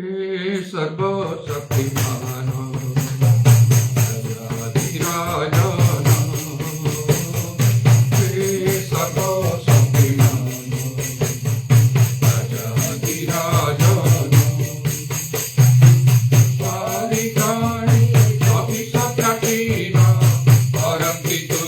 हे सर्वशक्तिमान राजाधिराज हे सर्वशक्तिमान राजाधिराज पालिकानि अभिषक्ताकीन परंकितु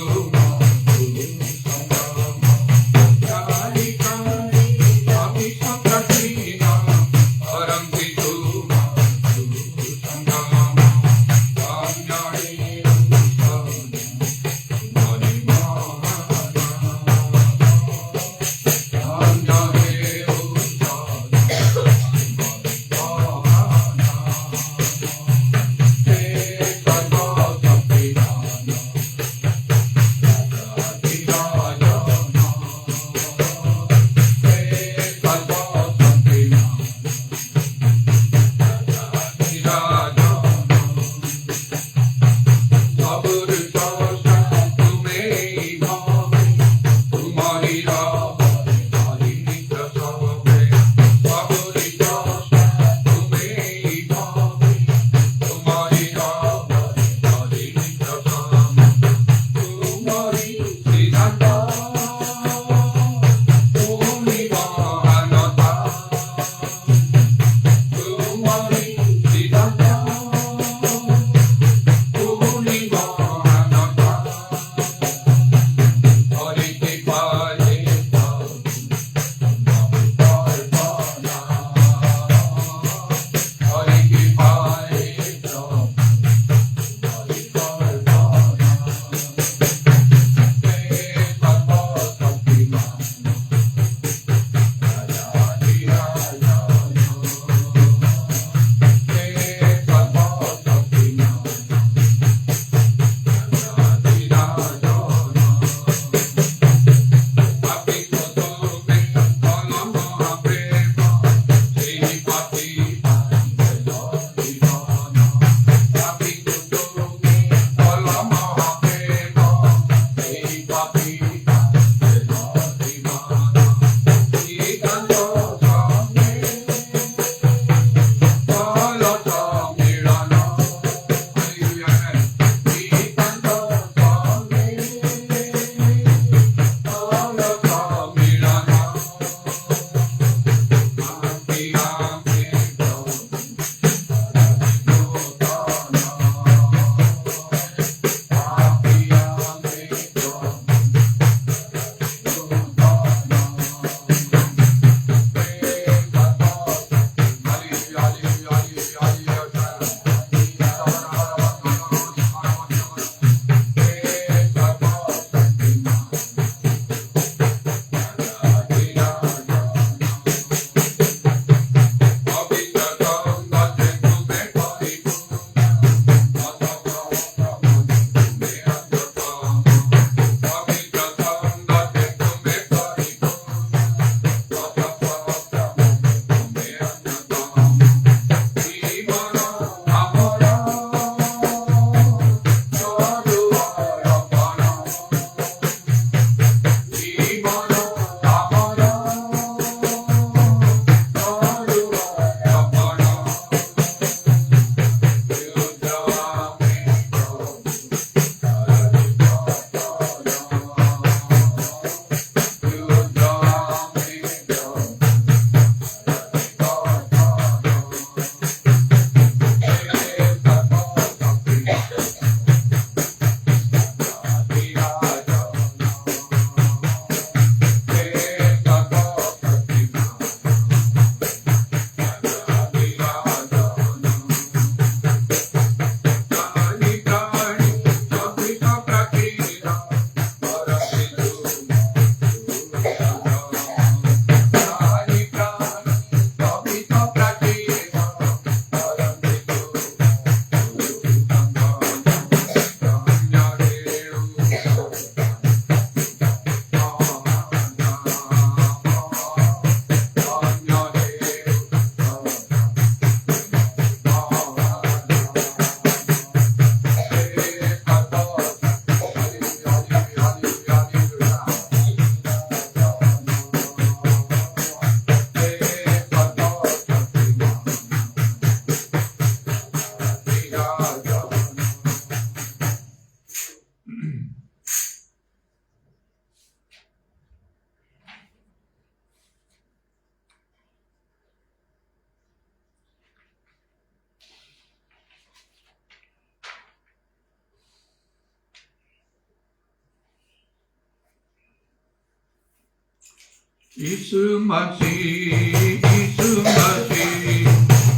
यीशु मसीह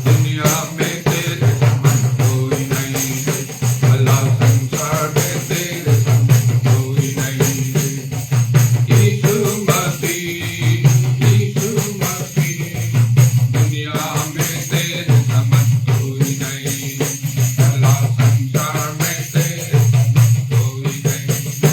दुनिया में तेरे समान कोई नहीं है, अल्लाह संसार में तेरे समान कोई नहीं है। यीशु मसीह दुनिया में तेरे समान कोई नहीं है, अल्लाह संसार में तेरे समान कोई नहीं है।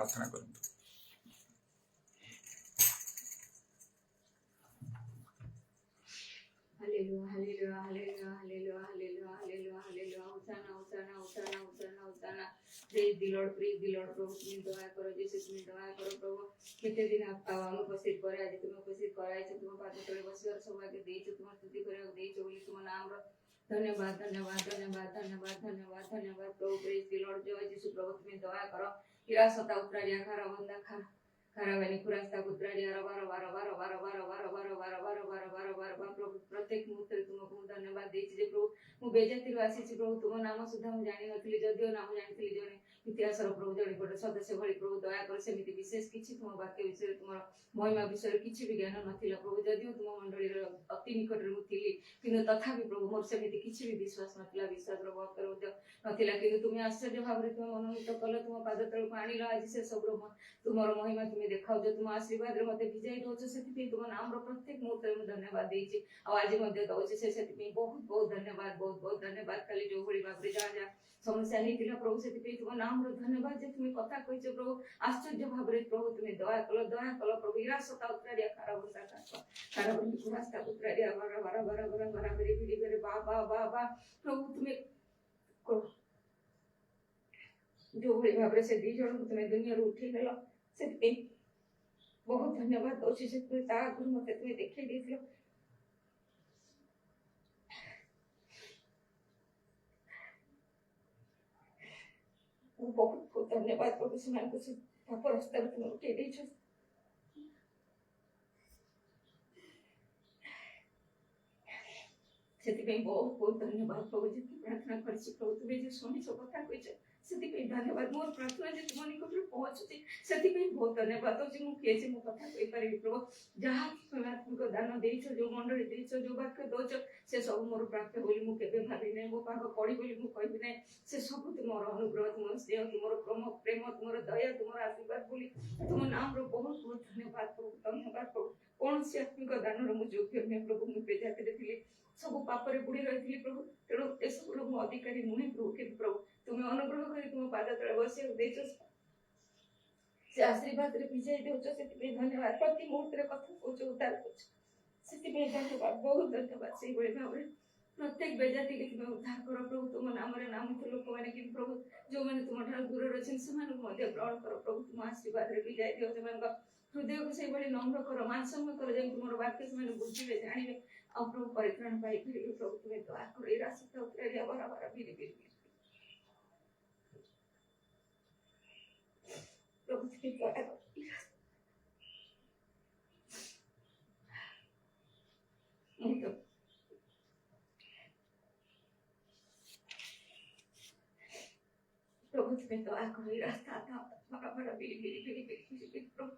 प्रार्थना करंतु। Hallelujah, hallelujah, hallelujah, hallelujah, hallelujah, hallelujah, hallelujah. Hosanna, Hosanna, Hosanna, Hosanna, Hosanna. Praise the Lord, प्रभु तुम्हें दया करो, जैसे तुम्हें दया करो प्रभु। कितने दिन हम उपस्थित करे, आज तुम्हें उपस्थित कराए थे, तुम्हें पाद तले बसी और सौभाग्य देइছো, तुम्हें स्तुति करे देइছো बोली तुम नाम रो धन्यवाद धन्यवाद धन्यवाद धन्यवाद धन्यवाद धन्यवाद प्रभु। प्रेज द लॉर्ड, जय यीशु प्रभु तुम्हें दया करो। इरा सता उतराया खारा बंदा खारा खारावानी कुरास्ता उतराया बार बार बार बार बार बार बार बार बार बार बार बार बार प्रभु प्रत्येक मुहूर्त तुमको धन्यवाद देइछि जे प्रभु मु बेजाति आसी प्रभु तुम नाम सुधा मु जानि नथिली जदिओ नाम जानिथिली जने इतिहास प्रभु जने गोटे सदस्य भली प्रभु दया कर सेमिति विशेष किछि तुम वाक्य विषय तुम महिमा विषय किछि भी ज्ञान नथिला प्रभु जदिओ तुम मंडली अति निकट रे मुथिली किंतु तथापि प्रभु मोर सेमिति किछि भी विश्वास नथिला विश्वास रो भक्त नथिला किंतु तुम आश्चर्य भाव रे तुम मनोनीत कल तुम पाद तळ पाणीला आज से सब तुमर महिमा तुम देखाओ तुम आशीर्वाद रे मते विजय दोछ सेति तुम नाम रो प्रत्येक मुहूर्त रे धन्यवाद देइछि आज मध्य दउछि से बहुत बहुत धन्यवाद बहुत बहुत धन्यवाद खाली जो भली भाबरे जा जा समस्या नहीं प्रभु से तुम नाम रो धन्यवाद जे तुम कथा कहिছো प्रभु आश्चर्य भाबरे प्रभु तुम दया कल प्रभु इरा सता उतराडिया खारा बंदा खारा बंदी रास्ता उतराडिया बारा बारा बारा बारा बारा मेरी भिड़ी मेरे बा बा बा बा प्रभु तुम को जो भली भाबरे से दी जण तुम दुनिया रो उठी गेलो से बहुत धन्यवाद दोषी से तुम ता गुरु मते तुम देखै देथिलो बहुत बहुत धन्यवाद प्रभु से पाप रास्ता तुम उठे देछ से बहुत बहुत धन्यवाद प्रभु जी प्रार्थना करछि प्रभु तुम जे सुनी सब कथा कहिछ से धन्यवाद मोर प्रार्थना जे तुम निकट रे पहुंचुछि से बहुत धन्यवाद दोछि मु के जे मु कथा कहि पारि प्रभु जहा तुम आत्मिक दान देछ जो मंडली देछ जो वाक्य दोछ से सब मोर प्राप्त बोली मु केबे भाबि नै मो पाख पड़ी बोली मु कहबि नै से सब तुमर अनुग्रह तुमर स्नेह तुमर प्रेम तुमर दया तुमर आशीर्वाद बोली तुम नाम रो बहुत बहुत धन्यवाद प्रभु कौन से आत्मिक दान रो मु योग्य नै प्रभु मु बेजाति देखिली सब पाप रे बुड़ी रहिथिली प्रभु तेणु ए सब रो मु अधिकारी नुहे प्रभु के प्रभु तुम अनुग्रह करी तुम पाद तळे बसी देछ से आशीर्वाद रे विजय देछ से धन्यवाद प्रति मुहूर्त रे कथा कोच उतार कोच से धन्यवाद बहुत धन्यवाद से बड़ी भाबरे प्रत्येक बेजाति के तुम उद्धार करो प्रभु तुम नाम रे नामित लोक माने कि प्रभु जो माने तुम ठार दूर रछन समान मध्य ग्रहण करो प्रभु तुम आशीर्वाद रे विजय दियो समान हृदय को से बड़ी नम्र करो मानसम्य करो जे तुमर वाक्य समान बुझिबे जानिबे आ प्रभु परित्राण पाई फिर प्रभु तुम्हें दया करो ए रास्ता उतरिया बारा बारा बिरी बिरी प्रभु तुम्हें दया करो प्रभु तुम्हें दया करो ए रास्ता बारा बारा बिरी बिरी बिरी बिरी प्रभु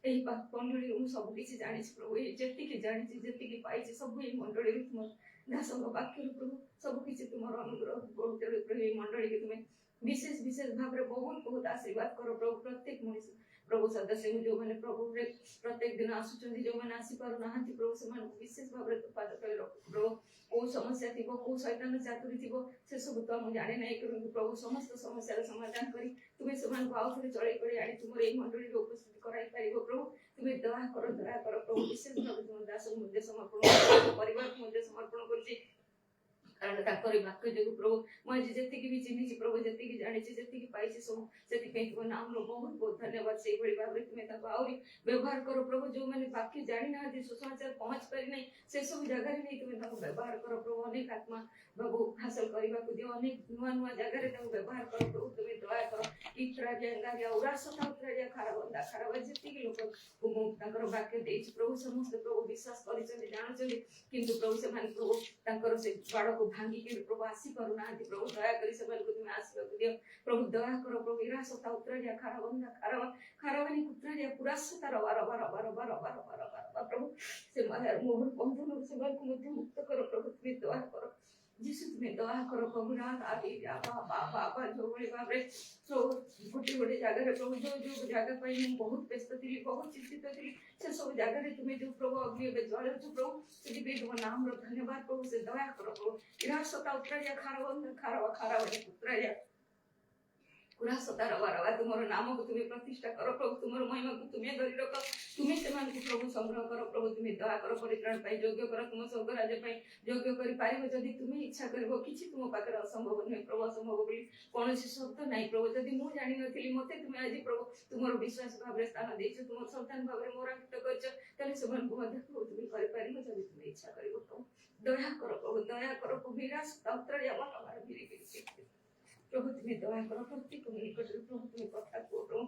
एही मंडली मु सब किछि जानिछि प्रभु ए जेतिके जानिछि जेतिके पाइछि सब एही मंडली तुम दासक वाक्य प्रभु सब किछि तुमर अनुग्रह बहुत प्रभु एही मंडली के तुम विशेष विशेष भाव रे बहुत बहुत आशीर्वाद करो प्रभु प्रत्येक मनुष्य प्रभु सदस्य जो माने प्रभु रे प्रत्येक दिन आसुचंदी जो माने आसी पारु नाहंती प्रभु से मान विशेष भाव रे पाद तळे रखो प्रभु को समस्या थिबो को शैतान चातुरी थिबो से सब तो हम जाने नै करू प्रभु समस्त समस्या रे समाधान करी तुमे समान को आउथरे चळे करी आनी तुमर एही मंडली रे उपस्थित कराई पारिबो प्रभु तुमे दया करो प्रभु विशेष भाव तुम दास मुद्दे समर्पण परिवार मुद्दे समर्पण करछि कारण ताकरी वाक्य जो प्रभु मैं जेति की भी चिन्हिछि प्रभु जेति की जानिछि जेति की पाइछि सब सेति पे तुम नाम रो बहुत बहुत धन्यवाद से बड़ी भाबरे तुमे ताको आउरी व्यवहार करो प्रभु जो माने बाकी जानि ना जे सुसमाचार पहुंच पारि नै से सब जगह रे नै तुमे ताको व्यवहार करो प्रभु अनेक आत्मा बाबू हासिल करबा को दियो अनेक नुवा नुवा जगह रे ताको व्यवहार करो प्रभु तुमे दया करो इत्रा जंगा उरासता उतराडिया खारा जेति की लोक को ताकर वाक्य देछि प्रभु समस्त प्रभु विश्वास करिछन जानछन किंतु प्रभु से मान प्रभु ताकर से बाड़ को भांगी के प्रभु आसी पारु ना प्रभु दया करी सब को तुम आशीर्वाद दियो प्रभु दया करो प्रभु इरा सता उतराडिया खारावानी उतराडिया पूरा सता बार बार बार बार बार बार प्रभु से मोहन बंधन से को मध्य मुक्त करो प्रभु तुम दया करो जिसु तुम्हें दया करो प्रभु रात आदि बाबा जो बड़ी भाबरे सो गोटे गोटे जगह रे प्रभु जो जगह पाई मैं बहुत व्यस्त थी बहुत चिंतित थी से सब जगह रे तुम्हें जो प्रभु अग्नि बे ज्वल जो प्रभु सेति पे तुम नाम रो धन्यवाद प्रभु से दया करो प्रभु इरा सता उतराडिया खारावानी उतराडिया पूरा सदार बारवा तुमर नाम को तुम्हें प्रतिष्ठा करो प्रभु तुमर महिमा को तुम्हें धरी रख तुम्हें से प्रभु संग्रह करो प्रभु तुम्हें दया करो परित्राण पाई योग्य करो तुम स्वर्ग राज्य पाई योग्य करि पारिबो जदि तुम्हें इच्छा करबो किछि तुम पाखरे असंभव नै प्रभु असंभव बोली कोनोसी शब्द नै प्रभु जदि मु जानि नथिली मते तुम्हें आज प्रभु तुमर विश्वास भाबरे स्थान देइछ तुमर संतान भाबरे मोरांकित करछ तले समान को मध्य प्रभु तुम्हें करि पारिबो जदि तुम्हें इच्छा करबो प्रभु दया करो प्रभु विरास तंत्र या हमारा गिरी गिरी प्रभु तुम्हें दया करो प्रत्येक निकट प्रभु तुम्हें कथा करो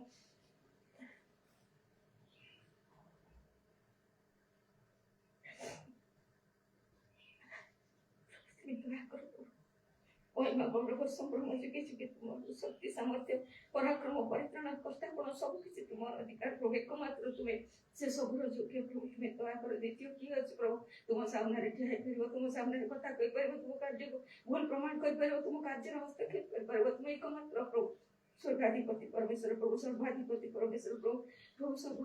दया करो ओए मां बड़ संभ्रम जे तुम शक्ति सामर्थ्य पराक्रम परित्राण कर्ता कोन सब किछि तुमर अधिकार प्रभु एकमात्र तुम्हें से सबुर योग्य प्रभु तुम्हें दया करो द्वितीय की अछि प्रभु तुम सामने रे ठहर परिबो तुम सामने कथा कहि परिबो तुम कार्य को भूल प्रमाण कहि परिबो तुम कार्य हस्तक्षेप करि परिबो तुम एकमात्र प्रभु स्वर्गाधिपति परमेश्वर प्रभु सर्वाधिपति परमेश्वर प्रभु सब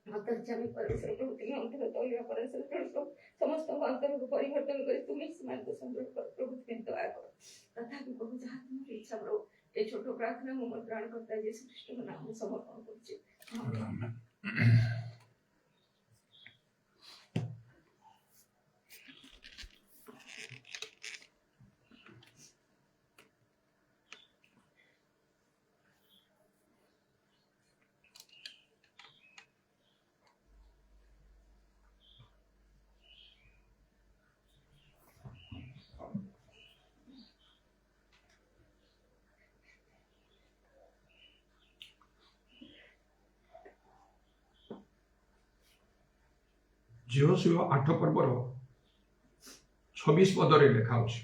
अंतर्जामी परमेश्वर प्रभु तुम्हें अंतर तोलिया परमेश्वर प्रभु समस्त अंतर को परिवर्तन करि तुम्हें समान को संग्रह कर प्रभु तुम्हें दया करो तथापि प्रभु जहाँ तुम्हारी इच्छा प्रभु ये छोटो प्रार्थना मो त्राण करता यीशु ख्रीष्ट के नाम में समर्पण करछि आमेन। जिहोशुआ 8 पर्वर 26 पदरे लेखा अछि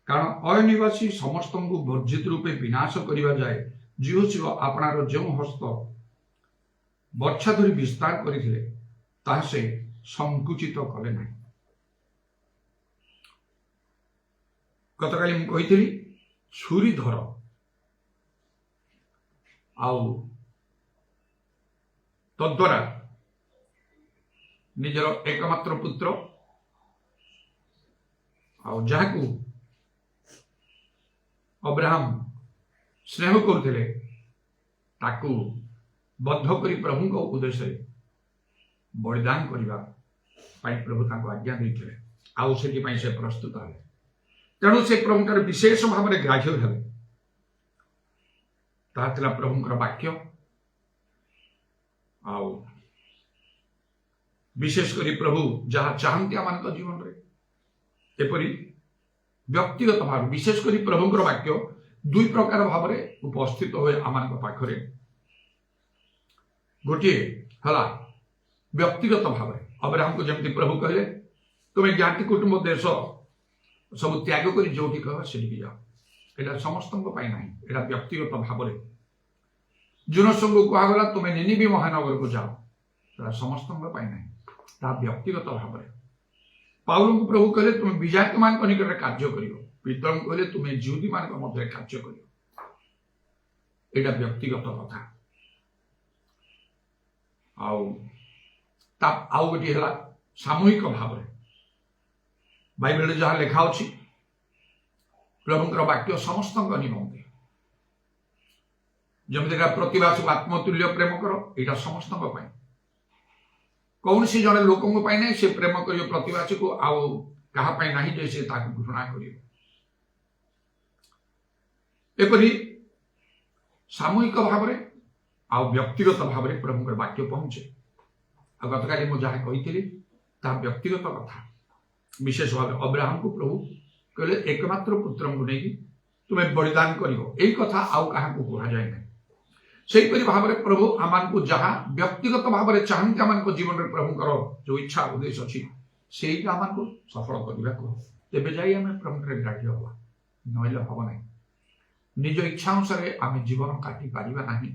कारण अनिवासी समस्त को वर्जित रूपे विनाश करिवा जाए जिहोशुआ आपणार जो हस्त बर्छा धरी विस्तार करथिले ताहा से संकुचित कले नाही। गतकाली मु कहितली छुरी धर आउ तद्वारा निजर एकमात्र पुत्र जहाकू अब्राहम स्नेह करथिले ताकू बद्ध करी प्रभु को उद्देश्य बलिदान करबा पाई प्रभु ताको आज्ञा दैथिले आउ सेति पाई से प्रस्तुत हले तेणु से प्रभुकर विशेष भाव में ग्राह्य हेले ताहा प्रभुकर वाक्य आउ विशेष करी प्रभु जहाँ चाहती आम जीवन रे एपरी व्यक्तिगत भाव विशेष करी प्रभुकर वाक्य दुई प्रकार भाव में उपस्थित हुए आम पाखरे गोटे हला व्यक्तिगत भाव में अब्राहम को जमती प्रभु कहले तुम्हें ज्ञाति कुटुंब देश सब त्याग कर जो कह से जाओ यहाँ समस्त ना व्यक्तिगत भाव में जुनसंग को कहगला तुम्हें निनिबी महानगर को जाओ समस्त ना व्यक्तिगत भाव में पाउल को प्रभु कहले तुम विजात मान निकट कार्य कर पीतल कहले तुम्हें यहूदी मान मध्य कार्य कर यहाँ व्यक्तिगत कथा आउ गोटे है सामूहिक भाव में बाइबल जहाँ लेखा अच्छी प्रभुकर वाक्य समस्त निमंते जमी प्रतिभा आत्मतुल्य प्रेम कर यहाँ समस्त कौन सी जड़े लोकों ना से प्रेम कर प्रतिवासी को आउ कहा ना जे से घृणा करपरी सामूहिक भाव में आउ व्यक्तिगत भाव में प्रभुकर वाक्य पहुंचे आ गतकाली मुझे जहाँ कही व्यक्तिगत कथा विशेष भाव अब्राहम को प्रभु कहले एकमात्र पुत्र को लेकिन तुम्हें बलिदान कर कथा आउ क्या कह जाए ना सेपरी भाव में प्रभु आमान को जहाँ व्यक्तिगत भाव में चाहती आम जीवन में प्रभुकर जो इच्छा उद्देश्य अच्छी से आम को सफल करने को तेज जा प्रभुकर ग्राह्य हवा नहले हम ना निज इच्छा अनुसार आम जीवन काटि पारिबा नाही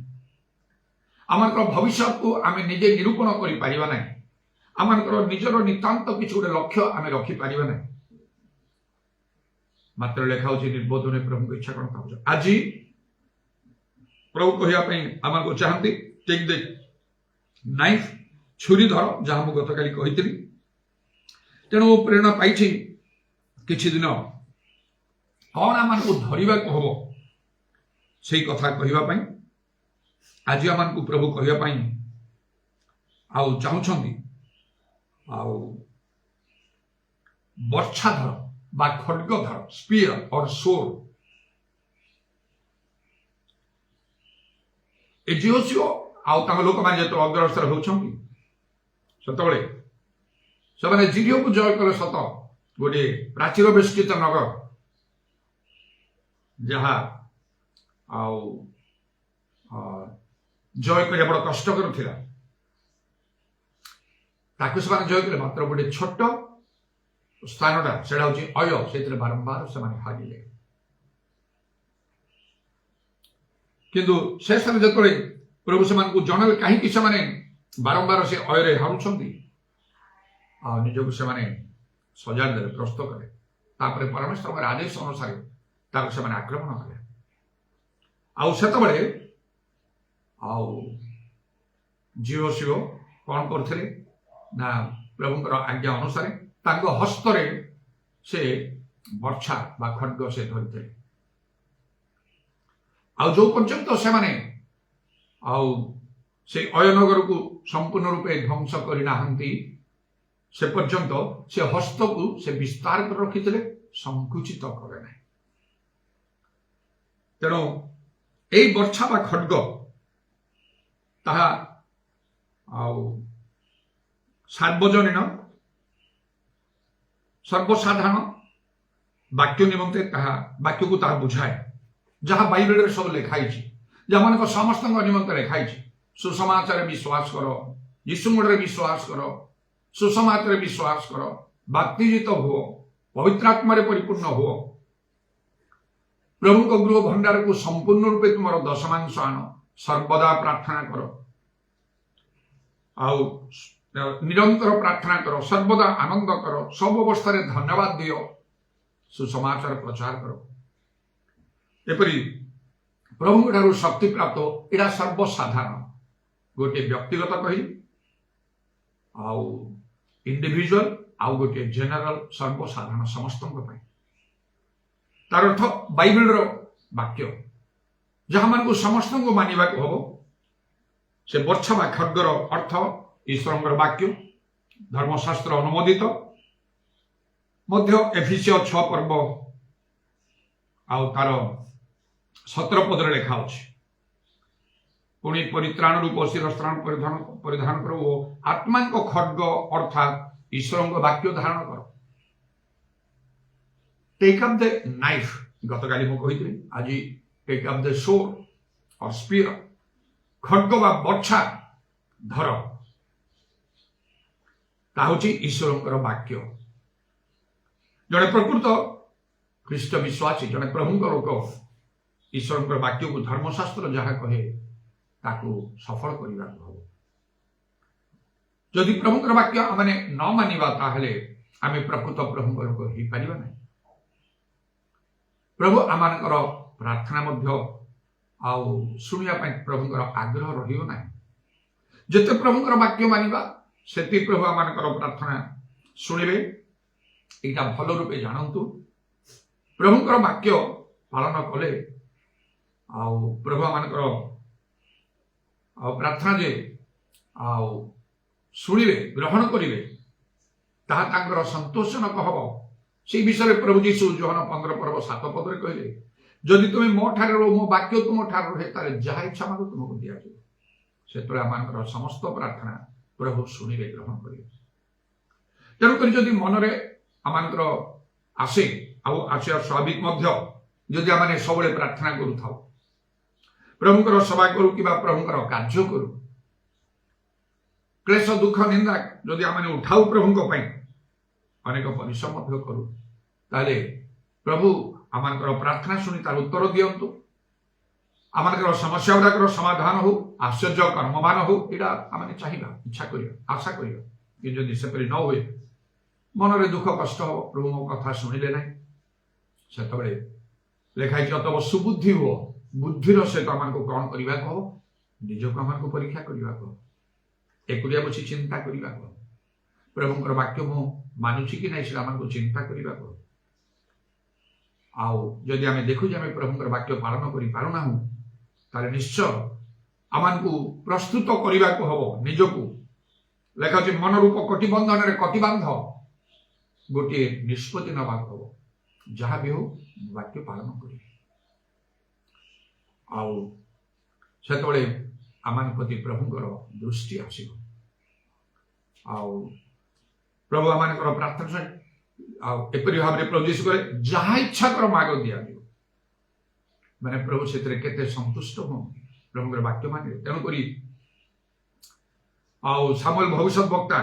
आमर भविष्य को आम निजे निरूपण करि पारिबा नाही आमर निजर नितांत किसी गोटे लक्ष्य आम रखिपर ना मात्र लेखा निर्बोधन प्रभु को इच्छा कौन आज प्रभु कहवाई आम को चाहती टेक द नाइफ छुरी धर जहाँ मुझे गतकाली कही तेणु प्रेरणा पाई किछि दिन कौन आम को धरवा हम से कथा कहवाई आज आम को प्रभु कहवाई चाहते वर्षाधर बा खड्गधर स्पीयर और सोर ए जीवसीओ लोक मैंने जो अग्रसर होती से जीरो को जय कले सत गोटे प्राचीर बेष्टित नगर जहाँ जय कर बड़ कष्टकर था जय कले मात्र गोटे छोट स्थानटा से अय से बारंबार से हारिले किंतु शेष जो प्रभु से जनले कहीं बारंबार से अयरे हारुंट निजक से सजाड़ दे प्रस्तुत कले परमेश्वर आदेश अनुसार से आक्रमण कले आते जीव शिव कौन करते ना प्रभुंर आज्ञा अनुसार हस्तरे से वर्षा बा खड्ग से धरते जो पर्यंत से अयनगर को संपूर्ण रूपे ध्वंस करना से पर्यंत से हस्त को से विस्तार कर रखी संकुचित करे ना तेणु यही वर्षा बा खड्ग ताहा सार्वजनीन सर्वसाधारण वाक्य निमंते वाक्य को बुझाए जहाँ बाइबल सब लिखाई जहाँ मान समस्त निमंते लिखाई सुसमाचार विश्वास कर यीशुमोड़े विश्वास कर सुसमाचार विश्वास कर बाप्तिजित हो पवित्र आत्मा परिपूर्ण हो प्रभु को गृह भंडार को संपूर्ण रूपे तुम दशमांश आन सर्वदा प्रार्थना कर निरंतर प्रार्थना कर सर्वदा आनंद कर सब अवस्था धन्यवाद दियो सुसमाचार प्रचार कर एपरी प्रभु ठारू शक्ति प्राप्त यहाँ सर्वसाधारण गोटे व्यक्तिगत कही इंडिविजुअल आउ गोटे जेनेरल सर्वसाधारण समस्त तार अर्थ बाइबल वाक्य जहाँ मान समस्त को मानवा हम से वर्षा बा खड्गर अर्थ ईश्वर वाक्य धर्मशास्त्र अनुमोदित मध्य एफिसियो 6 पर्व तार 17 पद लिखा पुणी परित्राण रूप शिरस्त्राण परिधान कर आत्मा खड्ग अर्थात ईश्वर वाक्य धारण कर टेक अप द नाइफ गत काली मुझे आज टेक अप द सोर और स्पीयर खड्ग बा वर्षा धर ईश्वर वाक्य जड़े प्रकृत ख्रीष्ट विश्वासी जड़े प्रभु लोक ईश्वर वाक्य को धर्मशास्त्र जहाँ कहे ताकू सफल करने हम जदि प्रभु वाक्य मैंने न मानिबा ताहले आमे प्रकृत प्रभु लोक हो पारिबा नहीं प्रभु आमानकर प्रार्थना मध्य शुणिया प्रभुंर आग्रह रहियो नहीं जिते प्रभुंर वाक्य मानिबा सेति प्रभु आमानकर प्रार्थना शुणिबे एटा भल रूपे जानतु प्रभुंर वाक्य पालन कले प्रभु आमानकर प्रार्थना जे शुणिबे ग्रहण करिवे ताहा तांकर संतोषजनक हब से विषय प्रभु जीशु जोहन 15 पर्व 7 पदरे कहले जदि तुम मो ठारे रो मो वाक्य तुम ठारे रहे ताले जहाँ इच्छा मांगो तुमको दिया जाए से आम समस्त प्रार्थना प्रभु शुणिबे ग्रहण करेंगे तेणुक जदि मनरे आम आसे आसिया स्वाभाविक जदि आम सब प्रार्थना करूँ प्रभुंर सभा करू कि प्रभुंर कार्य करू क्लेश दुख निंदा जदि आम उठाऊ प्रभु अनेक परिश्रम करू ताले प्रभु आमर प्रार्थना शुणी तार उत्तर दिंतु आमर समस्या गुड़ाक समाधान हो आश्चर्य कर्ममान हो यहाँ आम चाहिए इच्छा करिया आशा करिया कि जदि सेपरी न हुए मनरे दुख कष्ट हो प्रभु मो कथा शुणिले ना से लिखाई तब सुबुद्धि हो बुद्धिर सहित आम कौन करने कह निजक आम परीक्षा करने कह एकुटिया बसी चिंता करने कह प्रभुंर वाक्य मु मानुची कि नहीं आम चिंता करने कह जदि आम देखु आम प्रभुंर वाक्य पालन कर पारुना ताले निश्चय आमको प्रस्तुत करने को हम निजक लेखा मनरूप कटिबंधन कटिबांध गोटे निष्पत्ति नवा हम जहाँ भी हो वाक्य पालन कर आम प्रति प्रभुंर दृष्टि आसो प्रभु आम प्रार्थना एपरी भाव में प्रभु यीशु कहे जहाँ इच्छा कर माग दिया मैंने प्रभु से संतुष्ट हो प्रभुंर वाक्य मान तेणुक सामुएल भविष्य वक्ता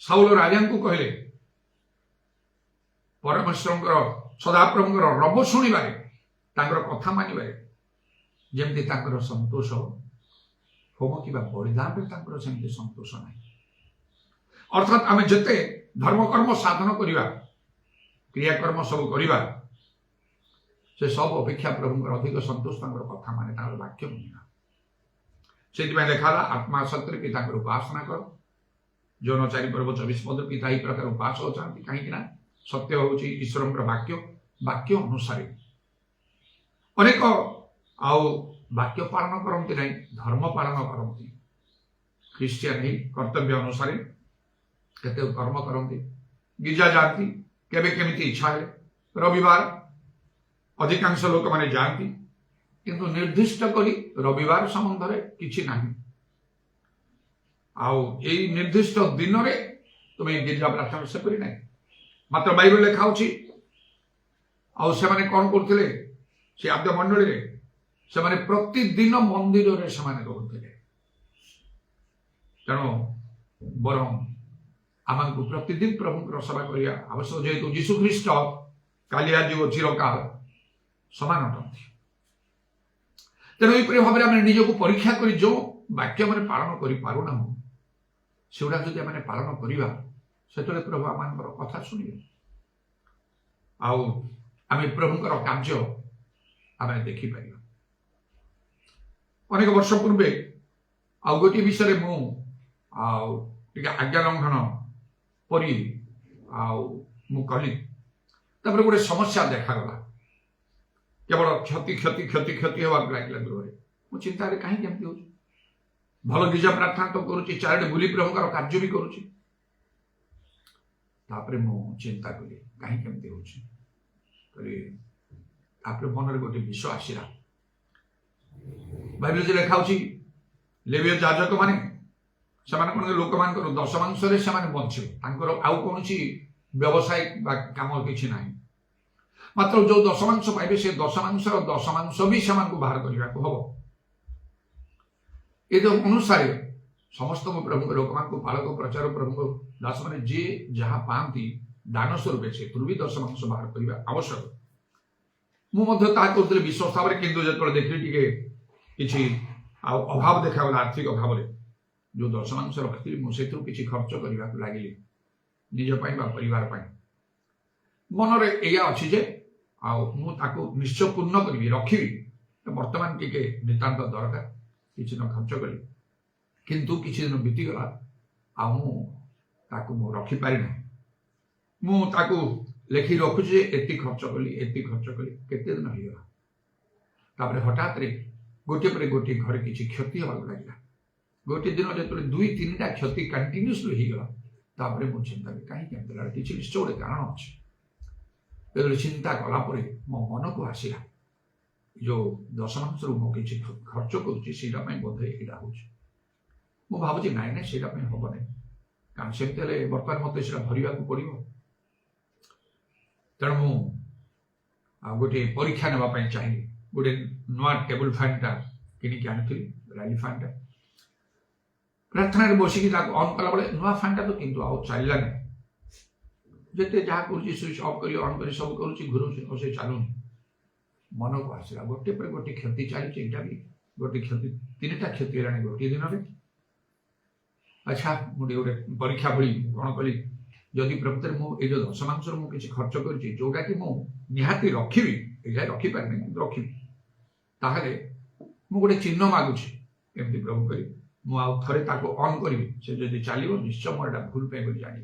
साउल राजा को कहले परमेश्वर सदाप्रभुंर रब शुणवे कथा मानवे जमती संतोष होम कि बलिदान से संतोष ना अर्थात आम जिते धर्मकर्म साधन करवा क्रियाकर्म सब करवा से सब अपेक्षा प्रभुंर अधिक संतोष कथा माने वाक्य मानना से लिखा आत्मा सत्य पिता उपासना कर जौन 4:24 पिता ही प्रकार उपासक चाहती कहीं सत्य हूँ ईश्वर वाक्य वाक्य अनुसार अनेक वाक्य पालन करती ना धर्म पालन करती ख्रीस्टियान ही कर्तव्य अनुसार केते कर्म करती गिरजा जाती केबे केमिति इच्छा है रविवार अधिकांश लोक माने जाती किंतु निर्दिष्ट करी रविवार संबंध में किछि नाही निर्दिष्ट दिन में तुम्हें गिरजा प्रार्थना से करी ना मात्र बाइबल लिखा होछि से माने कौन करथिले से आद्य मंडली रे से माने प्रतिदिन मंदिर रे से माने रहथिले तेणु बरम आमको प्रतिदिन प्रभुंर सेवा करिया आवश्यक जेहेतु यीशु ख्रीष्ट काली आज चिरकाल समान अटंती तेणु यहपरि भाव में आम निजक परीक्षा कर जो वाक्य मैंने पालन करूना से गुड़ा जब आम पालन करवा से प्रभु आम कथा शुणे आम प्रभुंर कार्य आम देखिपर अनेक वर्ष पूर्वे गोटे विषय मुझे आज्ञा लंघन परी कली गोटे समस्या देखागला केवल क्षति क्षति क्षति क्षति होगा लगे गृह मु चिंता कहीं केमती हो भल गिरजा प्रार्थना तो करुच्ची चारिटे बुली प्रभुंर कार्य भी करुच्ची मु चिंता कली कहीं केमती हो मन में गोटे विषय आसला बाइबल जो लिखा लेवीय याजक माने लोक मान दशमांश बचे आउ कौन व्यवसायिक काम किसी ना मात्र जो दशमांश पाइबे से दशमांश भी से बाहर करने को हम ये अनुसार समस्त प्रभु लोक मान पालक प्रचार प्रभु दास मैंने जी जहाँ पाती दान स्वरूप से भी दशमांश बाहर करने आवश्यक मुझे विश्वास भाव में किंतु जो देखिए किसी अभाव देखा आर्थिक अभाव में जो दशमांश रखी मुझे किसी खर्च करने को लगे निजपाई परिवार मन में या अच्छी जे निश्चय पूर्ण करी रखी बर्तमान टी नितांत दरकार किसी न खर्च करी किंतु किसी दिन बीतीगला मु रखिपारि ना मुझे लिखि रखुचे एति खर्च कली केते दिन होगा हठात गोटे पर गोटे घर किसी क्षति होगा लगे गोटे दिन जो 2-3टा क्षति कंटिन्यूअसली होगा मुझे चिंता कहीं किसी निश्चय गोटे कारण अच्छे जो चिंता कलापर मो मन को आसला जो दशमांश मुझे खर्च करुँच बोधे यहाँ हूँ भावी नाई ना से हम ना कारण से बर्तमान मत भरवा पड़ो तेणु गोटे परीक्षा नापी चाहिए गोटे नुआ टेबल फैनटा किनिक आनी रैली फैनटा प्रार्थना बसिक अन कला बेले नुआ फैनटा तो किंतु आउ चललानी जिते जहाँ कर स्विच अफ कर अन कर सब कर घूर से चलुनी मन को आसला गोटे पर गोटे क्षति चली यहाँ भी गोटे क्षति 3टा क्षति है गोटे दिन में अच्छा मुझे गोटे परीक्षा भली कौन कली जदि प्रकृति मुझे जो दशमांश मुझे खर्च कर जोटा कि मुझे रखी ये रखिपारे रखी ताहले मु गोटे चिन्ह मागुची केमती प्रभु करी थे अन करी से जब चलो निश्चय मोर भूल पे जानी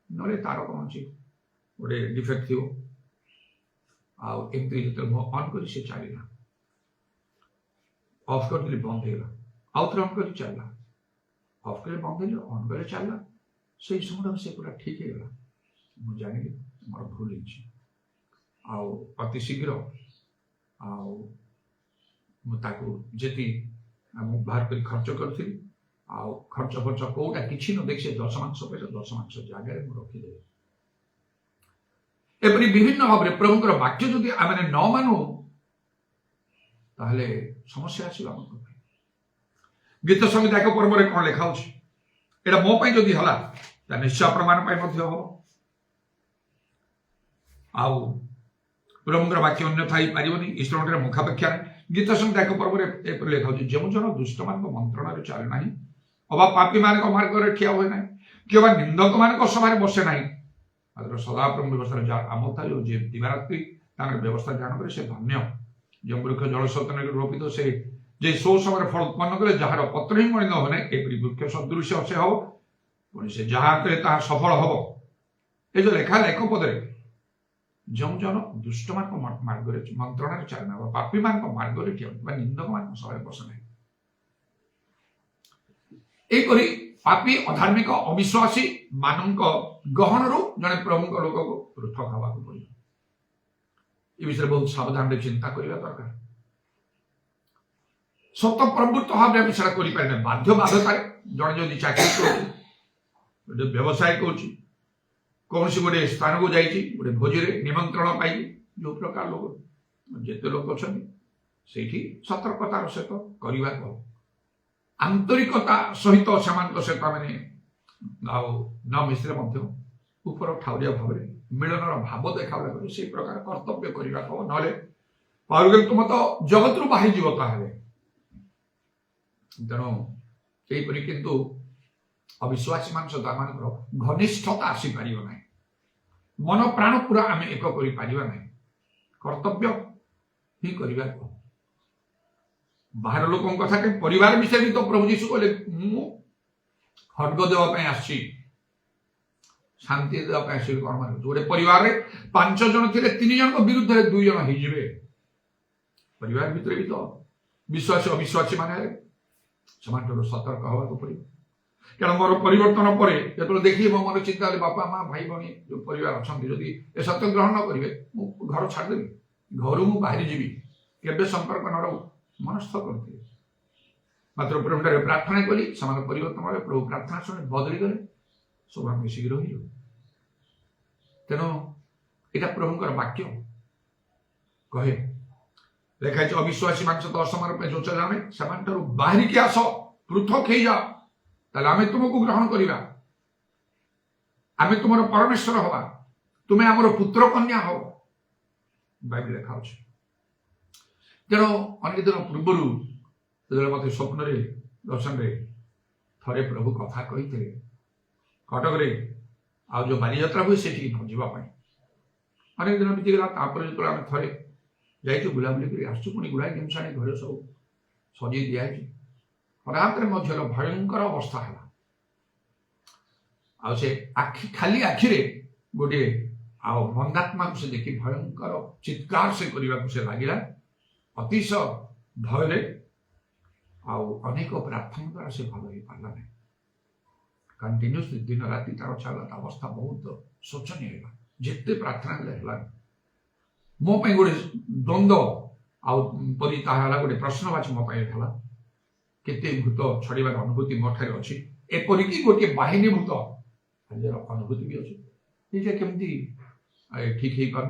ना तार कौन गोटे डिफेक्ट थी आमती जो अन कर चलना अफ कर बंद होगा आउ थे अन कर चलना अफ कर बंद हो अन कर चलना से समय से पूरा ठीक है मुझे जानी मोर भूल अति शीघ्र जी बाहर कर खर्च करी खर्च खर्च कौटा कि न देख से 10 मांस पे 10 मांस जगह रखिदे एपरी विभिन्न भाव में प्रभुंर वाक्य जदि आम न मानु ताहले समस्या आसो आम गीत संगीत एक पर्व कौन लिखा यहाँ मो जदि है निश्चय आपण हम प्रभुंर वाक्य अन्य थी पारनि ईश्वर मुखापेक्षा गीत संगीत एक पर्व में लिखा जो जन दुष्ट मान मंत्रण चलना अबा पापी मान मार्ग में ठिया हुए ना कि निंदक मान सभा बसे ना मात्र सदाप्रभु व्यवस्था आम था जो दिवारात्रि व्यवस्था ध्यान करे से धन्य जो वृक्ष जल सतन रोपित से जे सो समय फल उत्पन्न करे जार पत्र ही मणि नहे एपरी वृक्ष सदृश से हम पुणी से जहाँ करे ता सफल हम ये जो लेखा एक पदे जो जन दुष्ट मान मार्ग मंत्रण चलना पापी मान मार्ग में ठिया निंदक मान सभा बसे ना यहपरी पापी अधार्मिक अविश्वासी मान गहन रू जड़े प्रभु लोक को पृथक हवा पड़े ये विषय बहुत सावधान चिंता करने दरकार सत प्रवृत्त भाव में कर बाध्य बाध्यतार जड़े जब चाकरी कर व्यवसाय कर कौन सी गोटे स्थान को जाइए गोटे भोजी निमंत्रण पाई जो प्रकार लोग जिते लोग अच्छा सतर्कतार सहित करने को आंतरिकता सहित सहित मैंने न मिश्रे ऊपर ठाउरिया भाव में मिलन भाव देखा से प्रकार कर्तव्य करने को ना तुम तो जगत रू बाहरी जीव ताहे तेणु यहीपरि किंतु अविश्वासी मान सहित आम घनिष्ठता आसीपार ना मन प्राण पूरा आम एक कर कर्तव्य ही करने को बाहर लोक कथा कहीं परिवार विषय भी तो प्रभु जीशु कहले खड्ग देवाई आसी शांति देवाई कौन मान गोटे परिवार में 5 जन थे 3 जन विरुद्ध में 2 जन हो परिवार भितर भी तो विश्वासी अविश्वासी मान सतर्क हवा पड़े क्या मोर परिवर्तन पर जो देखिए मो मन चिंता बापा माँ भाई भाई जो परिवार अच्छा जदि ए सत्य ग्रहण न करेंगे घर छाड़देवी घर मु बाहरी जीवी केबे संपर्क न रो मनस्थ करते मात्र प्रभु प्रार्थना कली परिवर्तन प्रभु प्रार्थना शुणे बदली गले सब आम मिसिक रही तेणु यहाँ प्रभुंर वाक्य कहे लिखाई अविश्वासी मान सहित असमान रूपे जो चलामे से बाहरी के आस पृथक हो जाओ ताले आमे तुमको ग्रहण करिबा आमे तुमर परमेश्वर हवा तुम्हें आमर पुत्र कन्या हो बाइबल लिखा तेणु अनेक दिन पूर्वर जो मत स्वप्न दर्शन थे प्रभु कथा कही कटक आ जो बालीजात्रा हुए से जावाई अनेक दिन बीतीगला जो आम थे जाइए बुलाबुली कर आसु पुणी गुड़ाए जिनस आनी घर सब सजे दिखाई हठात मध्य भयंकर अवस्था है आखि खाली आखिरे गोटे मंदात्मा को से देखी भयंकर चित्कार से करने को से लगे अतिशय भय अनेक प्रार्थना द्वारा से भल हो पारा ना कंटिन्यूसली दिन राति तार चलता अवस्था बहुत शोचनीय है जिते प्रार्थना मो गोटे द्वंद्व आदि गोटे प्रश्नवाची मो था केते भूत छड़ार अनुभूति मोठार अच्छी एपरिक गोटे बाहिनी भूत अनुभूति भी अच्छी ये केमती ठीक हो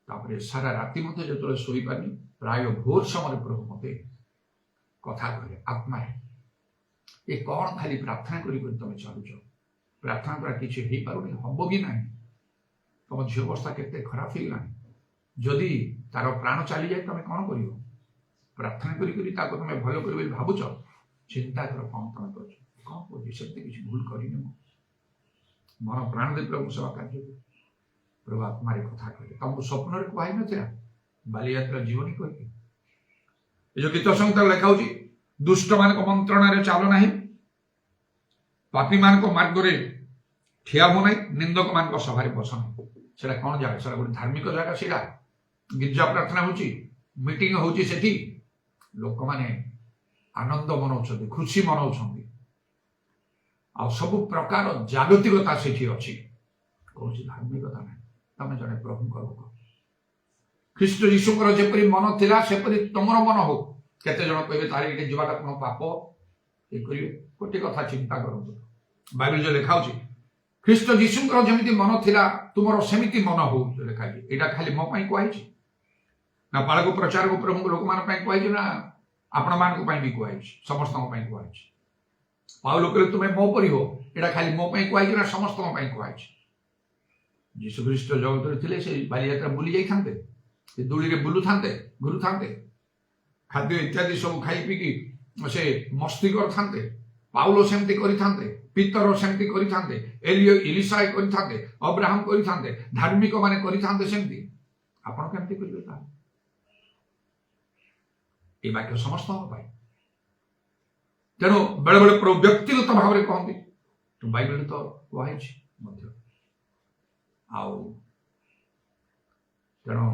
पारे सारा राति मत जो शोई पारनी प्राय भोर समय प्रभु मत कथा कहे आत्मा ये कौन खाली प्रार्थना तुम चलुच प्रार्थना द्वारा किसी हो पारे हम भी ना तुम झील अवस्था के खराब हो गला जदि तार प्राण चली जाए तुम कौन कर प्रार्थना तुम भल कर भावुच चिंता कर कौन तुम कर कौन कर किसी भूल कर मन प्राण दे प्रभु सेवा कार्य प्रभु आत्मार कथा कहे तुमको स्वप्न कह ना बालीयात्रा जीवनी कह जो गीत संहिता लिखा दुष्ट मान मंत्रण चाल ना पापी मान मार्ग में ठिया हो ना निंदक मान सभा बस ना সেটা কোন জায়গা? সেটা গোटे धार्मिक জায়গা। সেটা गिर्जा प्रार्थना होची, मीटिंग होची, सेठी लोक माने आनंद मनाउछन्ति, खुशी मनाउछन्ति, आ सब प्रकार जागतिकता सेठी अछि। कौन धार्मिकता नहीं। तमे जने प्रभु लोक ख्रीष्ट यीशुଙ୍କର ଯେପରି ମନ ଥିଲା ସେପରି ତମର ମନ हो। केते जन कहबे तारी एटे जीवाटा कोन पाप ए करिवे। गोटे कथा चिंता करंतु, बाइबल जो लिखा होची ख्रीष्ट यीशुଙ୍କର जेमिति मन थिला तुमरो सेमिति मन हो लिखा है। एटा खाली मो पई कहैछि ना पाळको प्रचार को प्रभु लोक मान पई कहैछि ना आपण मान को पई भी कहैछि, समस्त को पई कहैछि। पाउल कहले तुमे मो परि हो, एटा खाली मो पई कहैछि ना समस्त को पई कहैछि। यीशु ख्रीष्ट जगत थिले से बालियात्रा बुली जाई थांते, से दुली रे बुलु थांते, घुरु थांते, खाद्य इत्यादि सब खाई पी की से मस्ती कर थांते। पाउलो सेमती करि थांते, पीतर सेमती करि थांते, इलिशा करि थांते, अब्राहम करि थांते, धार्मिक माने करि थांते सेमती। आपण केमती करिवे ता? ए वाक्य समस्त हो पाए। तेणु बेले बेले प्रभु व्यक्तिगत भाव में कहते तो बाइबल तो कहुई आउ तेणु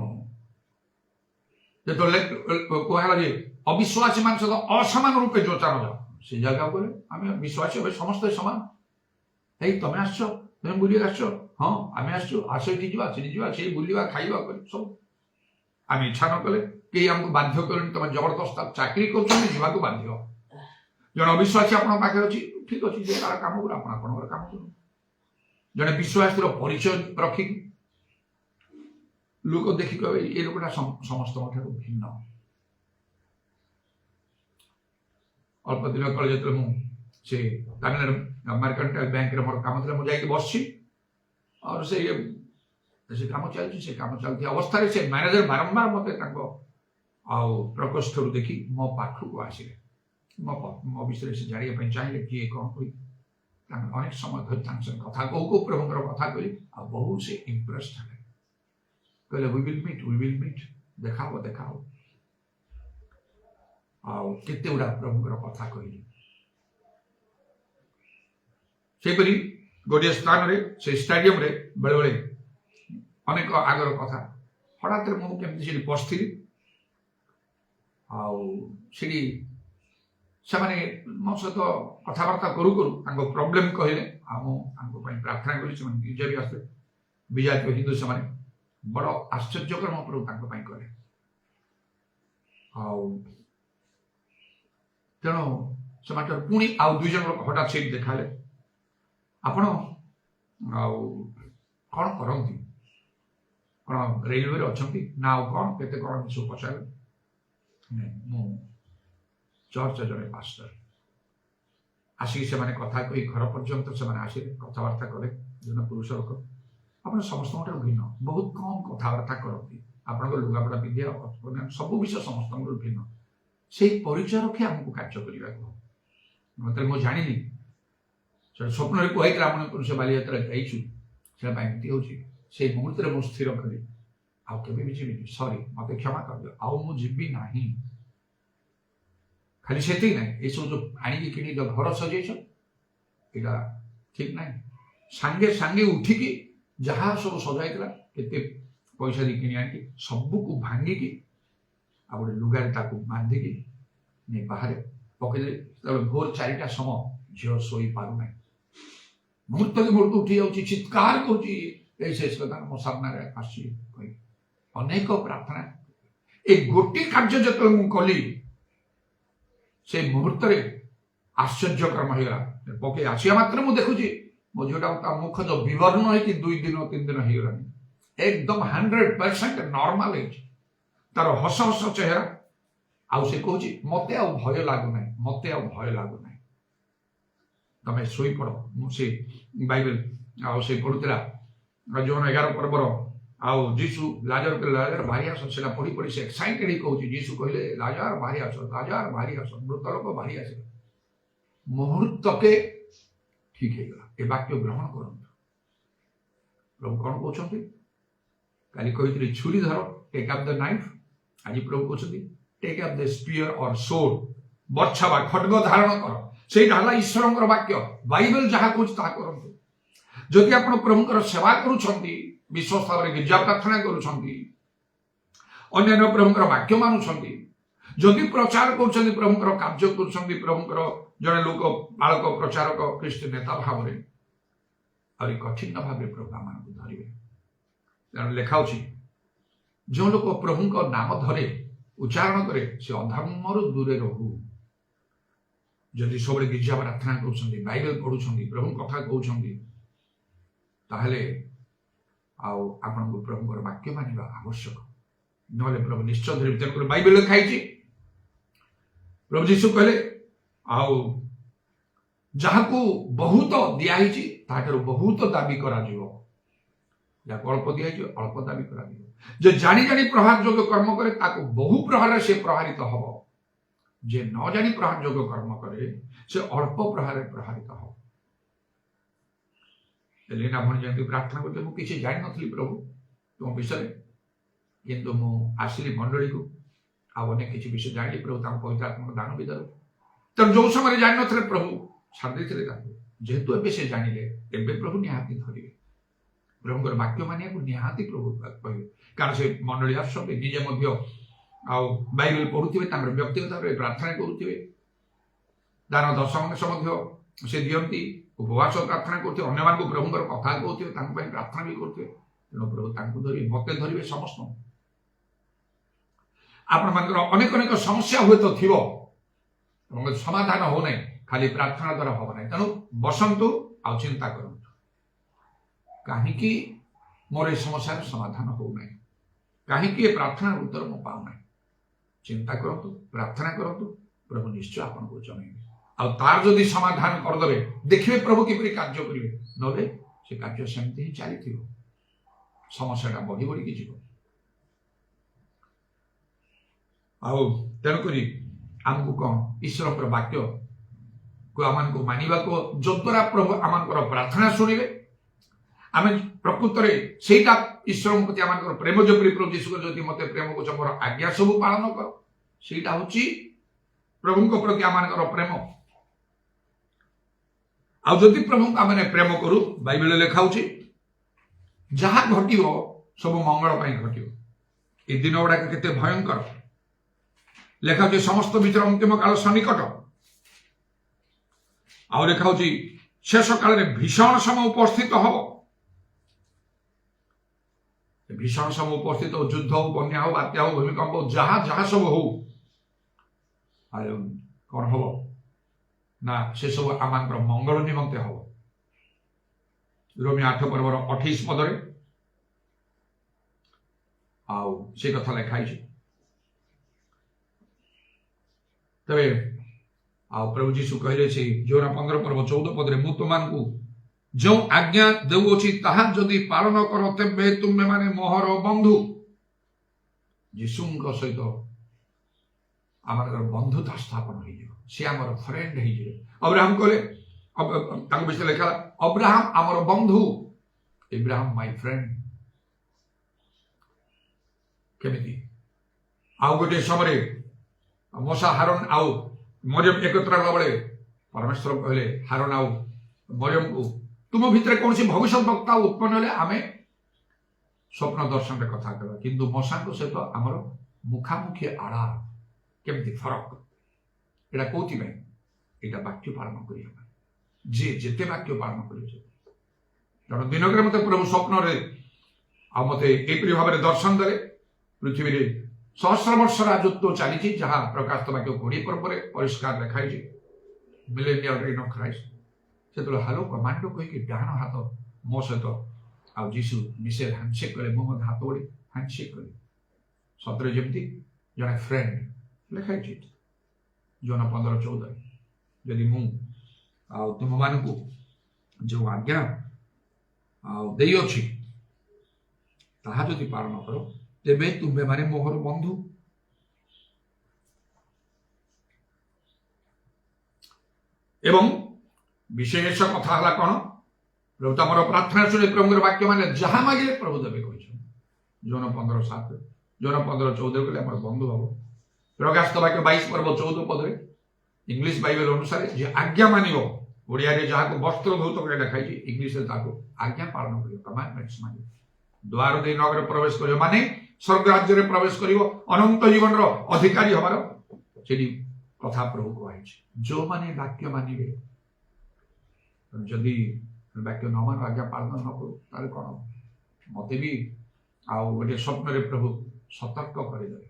जो कहला जे अविश्वासी मान सहित असमान रूपे जो चाल जाओ से जगह बोले आम विश्वासी हे समस्त समान। है तुम आस तुम बुल आस, हाँ आम आस से बुलवा खाइबा सब आम इच्छा न कले कई आमको बाध्य कले तुम जबरदस्त चाकरी कर बाध्य। जन अविश्वासी आप अच्छी ठीक अच्छे जे तार कम कर काम कर। जड़े विश्वास परिचय रखी लोक देखी कहे ये लोकटा समस्त भिन्न। अल्प दिन कले जो से तमिलनाडु मर्केंटाइल बैंक मोर काम था मुझे बस और से काम चलती से काम चलती अवस्था से मैनेजर बारंबार मत प्रकोष्ठ देखी मो पाखक आसिले मो विषय से जाना चाहिए किए कौन कही अनेक समय धरी कथा कौ प्रभु कथा कही बहुत से इम्प्रेस कहले वी विल मीट देखा केते गुड़ा प्रभु कथा कहली सेपरी गोटे स्थान रे से स्टेडियम रे बेले बेले अनेक आगर कथा हठात मुझे बसती से मो सहित कथबार्ता करू प्रॉब्लम कहले प्रार्थना करी गिरजा भी आसते विजातीय हिंदू से बड़ आश्चर्यकर मो प्रभु कले तेणु से पुणी आउ दुई जन लोक हठात से देखा आपण कौन करती कौन रेलवे अच्छा ना कौन केते कौन सब पचार मु चर्च जड़े पास्टर आसिक से कथा कही घर पर्यंत से आसिले कथबार्ता कले जन पुरुष लोक आप समस्त भिन्न बहुत कम कथबार्ता करती आपण लुगापड़ा विद्या सब विषय समस्त भिन्न से परिचय रखी आमको कार्य करने मतलब मुझे जानी स्वप्न कही से बालियात्रा जाइछु से से मुहूर्त में मुझे स्थिर कली आउ केबे भी जीविनी सॉरी मत क्षमा कर दियो आउ मु जीवी नाही खाली से ना ये सब जो आनी कि जो घर सजेछ एटा ठीक ना सांगे सांगे उठिकी जहाँ सब सजाइला केते पैसा दी किनी आनी सबको भांगिकी आ गोटे लुगारे ताकू बांधिकी नहीं बाहर पकईदे भोर 4टा समय झील शोई पार ना मुहूर्त मुहूर्त उठी जाऊँगी चित्कार करेष कथा मो सामने अनेक प्रार्थना ए गोटे कार्य जो कली से मुहूर्त आश्चर्यक्रम होगा पके आसिया मात्र मुझे देखुची मो झीटा मुख जो विवर्ण हो 2 दिन 3 दिन होगा एकदम 100% नॉर्मल तार हस हस चेहरा आउ से कहूँ मत भय लगुना मत भय लगुना तमें शोई पड़ मुझे बाइबल से पढ़ुला जो 11 पर्वर आउ जीशु लाजर लाजर बाहरी आस से पढ़ी पढ़ी से एक्साइटेड ही कहूँ जीशु कहले लाजर बाहरी आस मृत लोक बाहरी आस मुहूर्त के ठीक है ये वाक्य ग्रहण कर प्रभु कौन कहते काली कही छुरी धर टेक अप द नाइफ आज प्रभु कहते टेक अप द स्पीयर और सोर्ड बर्छा बा खड्ग धारण कर से ईश्वर वाक्य बाइबल जहाँ कह जदि आप प्रभुकर सेवा करुँच विश्वास भाव गिर्जा प्रार्थना करुछंती अन्य प्रभुंकर वाक्य मानुछंती जदि प्रचार करुछंती प्रभुंकर कार्य करुछंती प्रभुंकर जने लोक बालक प्रचारक ख्रीष्ट नेता भाव में और कठिन भाव प्रभु आम धरवे तेणु लेखा जो लोक प्रभु नाम धरे उच्चारण करे से अधर्म दूरे रहू जदि सब गिर्जा प्रार्थना कर बाइबल पढ़ुं प्रभु कथा कहते ताहले आपन प्रभुंर वाक्य मानिबा आवश्यक नले प्रभु निश्चय धरे तेणुक बाइबल लिखाई प्रभु जीशु कहले जहाँ को बहुत दिखाई ताठर बहुत दाबी करा अल्प दिखाई अल्प दाबी करा जे जानी जानी प्रहार जोग्य कर्म करे ताको बहु प्रहार से प्रहारित हम जे न जानी प्रहार जोग्य कर्म करे से अल्प प्रहार प्रहारित हम लीना भणी जमी प्रार्थना करते मुझे किसी जान नी प्रभु तुम विषय किंतु मु आसिली मंडली को अनेक किसी विषय जानी प्रभु पवित्र आत्मा दान भी दर तेणु जो समय जान नी प्रभु छाड़ी जेहेतु एवं से जानिले एवं प्रभु निहाती धरिए प्रभुंर वाक्य मानिया निहाती प्रभु कहे कारण से मंडली आसते निजे बाइबल पढ़ुवे व्यक्तिगत भाव प्रार्थना करुवे दान दशमांश से दिखती उपवास प्रार्थना करते अन्य मान प्रभुंर कथा कहते प्रार्थना भी करते तेणु प्रभु धरिए मत धरिए समस्त आपण मान अनेक अनेक समस्या हुए तो थी समाधान हो ना खाली प्रार्थना द्वारा हम ना तेणु बसंतु आ चिंता करूँ कहीं मोर ये समस्यार समाधान हो ना कहीं प्रार्थना उत्तर मु पाऊना चिंता करूँ प्रार्थना करूँ प्रभु निश्चय आपको जन तार जदि समाधान करदे देखिए प्रभु किपरि कार्य करेंगे नले से कार्य सेमती ही चली समस्या बढ़ी बढ़ी जीव तेणुक आमको कौन ईश्वर वाक्य को आम को मानिबा को जो द्वारा प्रभु आम प्रार्थना शुणिबे आम प्रकृत में सेटा ईश्वर प्रति आम प्रेम जो प्रभु जीशु जदि मत प्रेम को मोर आज्ञा सब पालन कर सेटा हूँ प्रभु प्रति आम प्रेम आदि प्रभु आम प्रेम करू बाइबल लिखा जहाँ घट सब मंगल घट ये दिन गुड़ाक केते भयंकर लिखा समस्त विचार अंतिम काल सन्निकट आ लिखा शेष काल में भीषण समय उपस्थित हम भीषण समय उपस्थित हो युद्ध हो बन्या हो बात्या हो भूमिकंप हो जहाँ जहाँ सब हो कौन हम ना से सब आम मंगल निमंते हम रोमियो 8 पर्वर 28 पदरे से कथा लिखाई तबे प्रभु जीशु कहले जोना 15 पर्व 14 पदरे मु तुमको जो आज्ञा देउछि ताहा जदि पालन कर तेबे तुमे माने मोहर बंधु जीशु सहित आम बंधुता स्थापन हो सी आम फ्रेंड हो अब्राहम कहले विषय लिखा अब्राहम आमर बंधु इब्राहिम माय फ्रेंड केमिति आउ गोटे समय मोसा हारून आउ मरियम एकत्र होला बेले परमेश्वर कहले हारून आउ मरियम को तुम भितर कौन सी भविष्य वक्ता उत्पन्न हेले आमे स्वप्न दर्शन रे कथा करबा किंतु मोसा को सहित आमर मुखामुखी आड़ा केमिति फरक एटा कोथि में एटा वाक्य पालन करिया जे जेते वाक्य पालन करियो जण दिनक मते प्रभु स्वप्न रे आ मते एपरि भाव दर्शन दे पृथ्वी रे सहस्र वर्ष राजत्व चली जहाँ प्रकाशित वाक्य 20 पर परिष्कार देखाई मिलेनियल रेन ऑफ क्राइस्ट से हालो कमांडो कहीकि डाण हाथ मो सहित आ जीशु मिसेल हैंडशेक कले मो हाथ ओढ़ी हैंडशेक कले सतरे जमती जने फ्रेंड लिखाई जोना 15-14 यदि मु तुम मान को जो आज्ञा दे अच्छी ताहा जदि पालन करो तेबे तुम्हें माने मोहर बंधु एवं विशेष कथा है कौन प्रभु तुम प्रार्थना शुणे प्रभु वाक्य माने जहाँ मांगे प्रभु देवे जोन 15:7 जोन 15:14 कहले आम बंधु भाव प्रकाशित वाक्य 22 पर्व 14 पदरे इंग्लिश बाइबल अनुसार जे आज्ञा मानिब ओडिया रे जहाँ को वस्त्र धौत कर लिखाई इंग्लिश आज्ञा पालन कर कमांडमेंट्स मानिब द्वार दे नगर प्रवेश करियो माने स्वर्ग राज्य रे प्रवेश करियो अनंत जीवन रो अधिकारी हमारो सेठी कथा प्रभु कहै छै जो माने वाक्य मानिबे जदि वाक्य न मान आज्ञा पालन न करू तारे कोन मते भी आ गोटे स्वप्न रे प्रभु सतर्क करिदे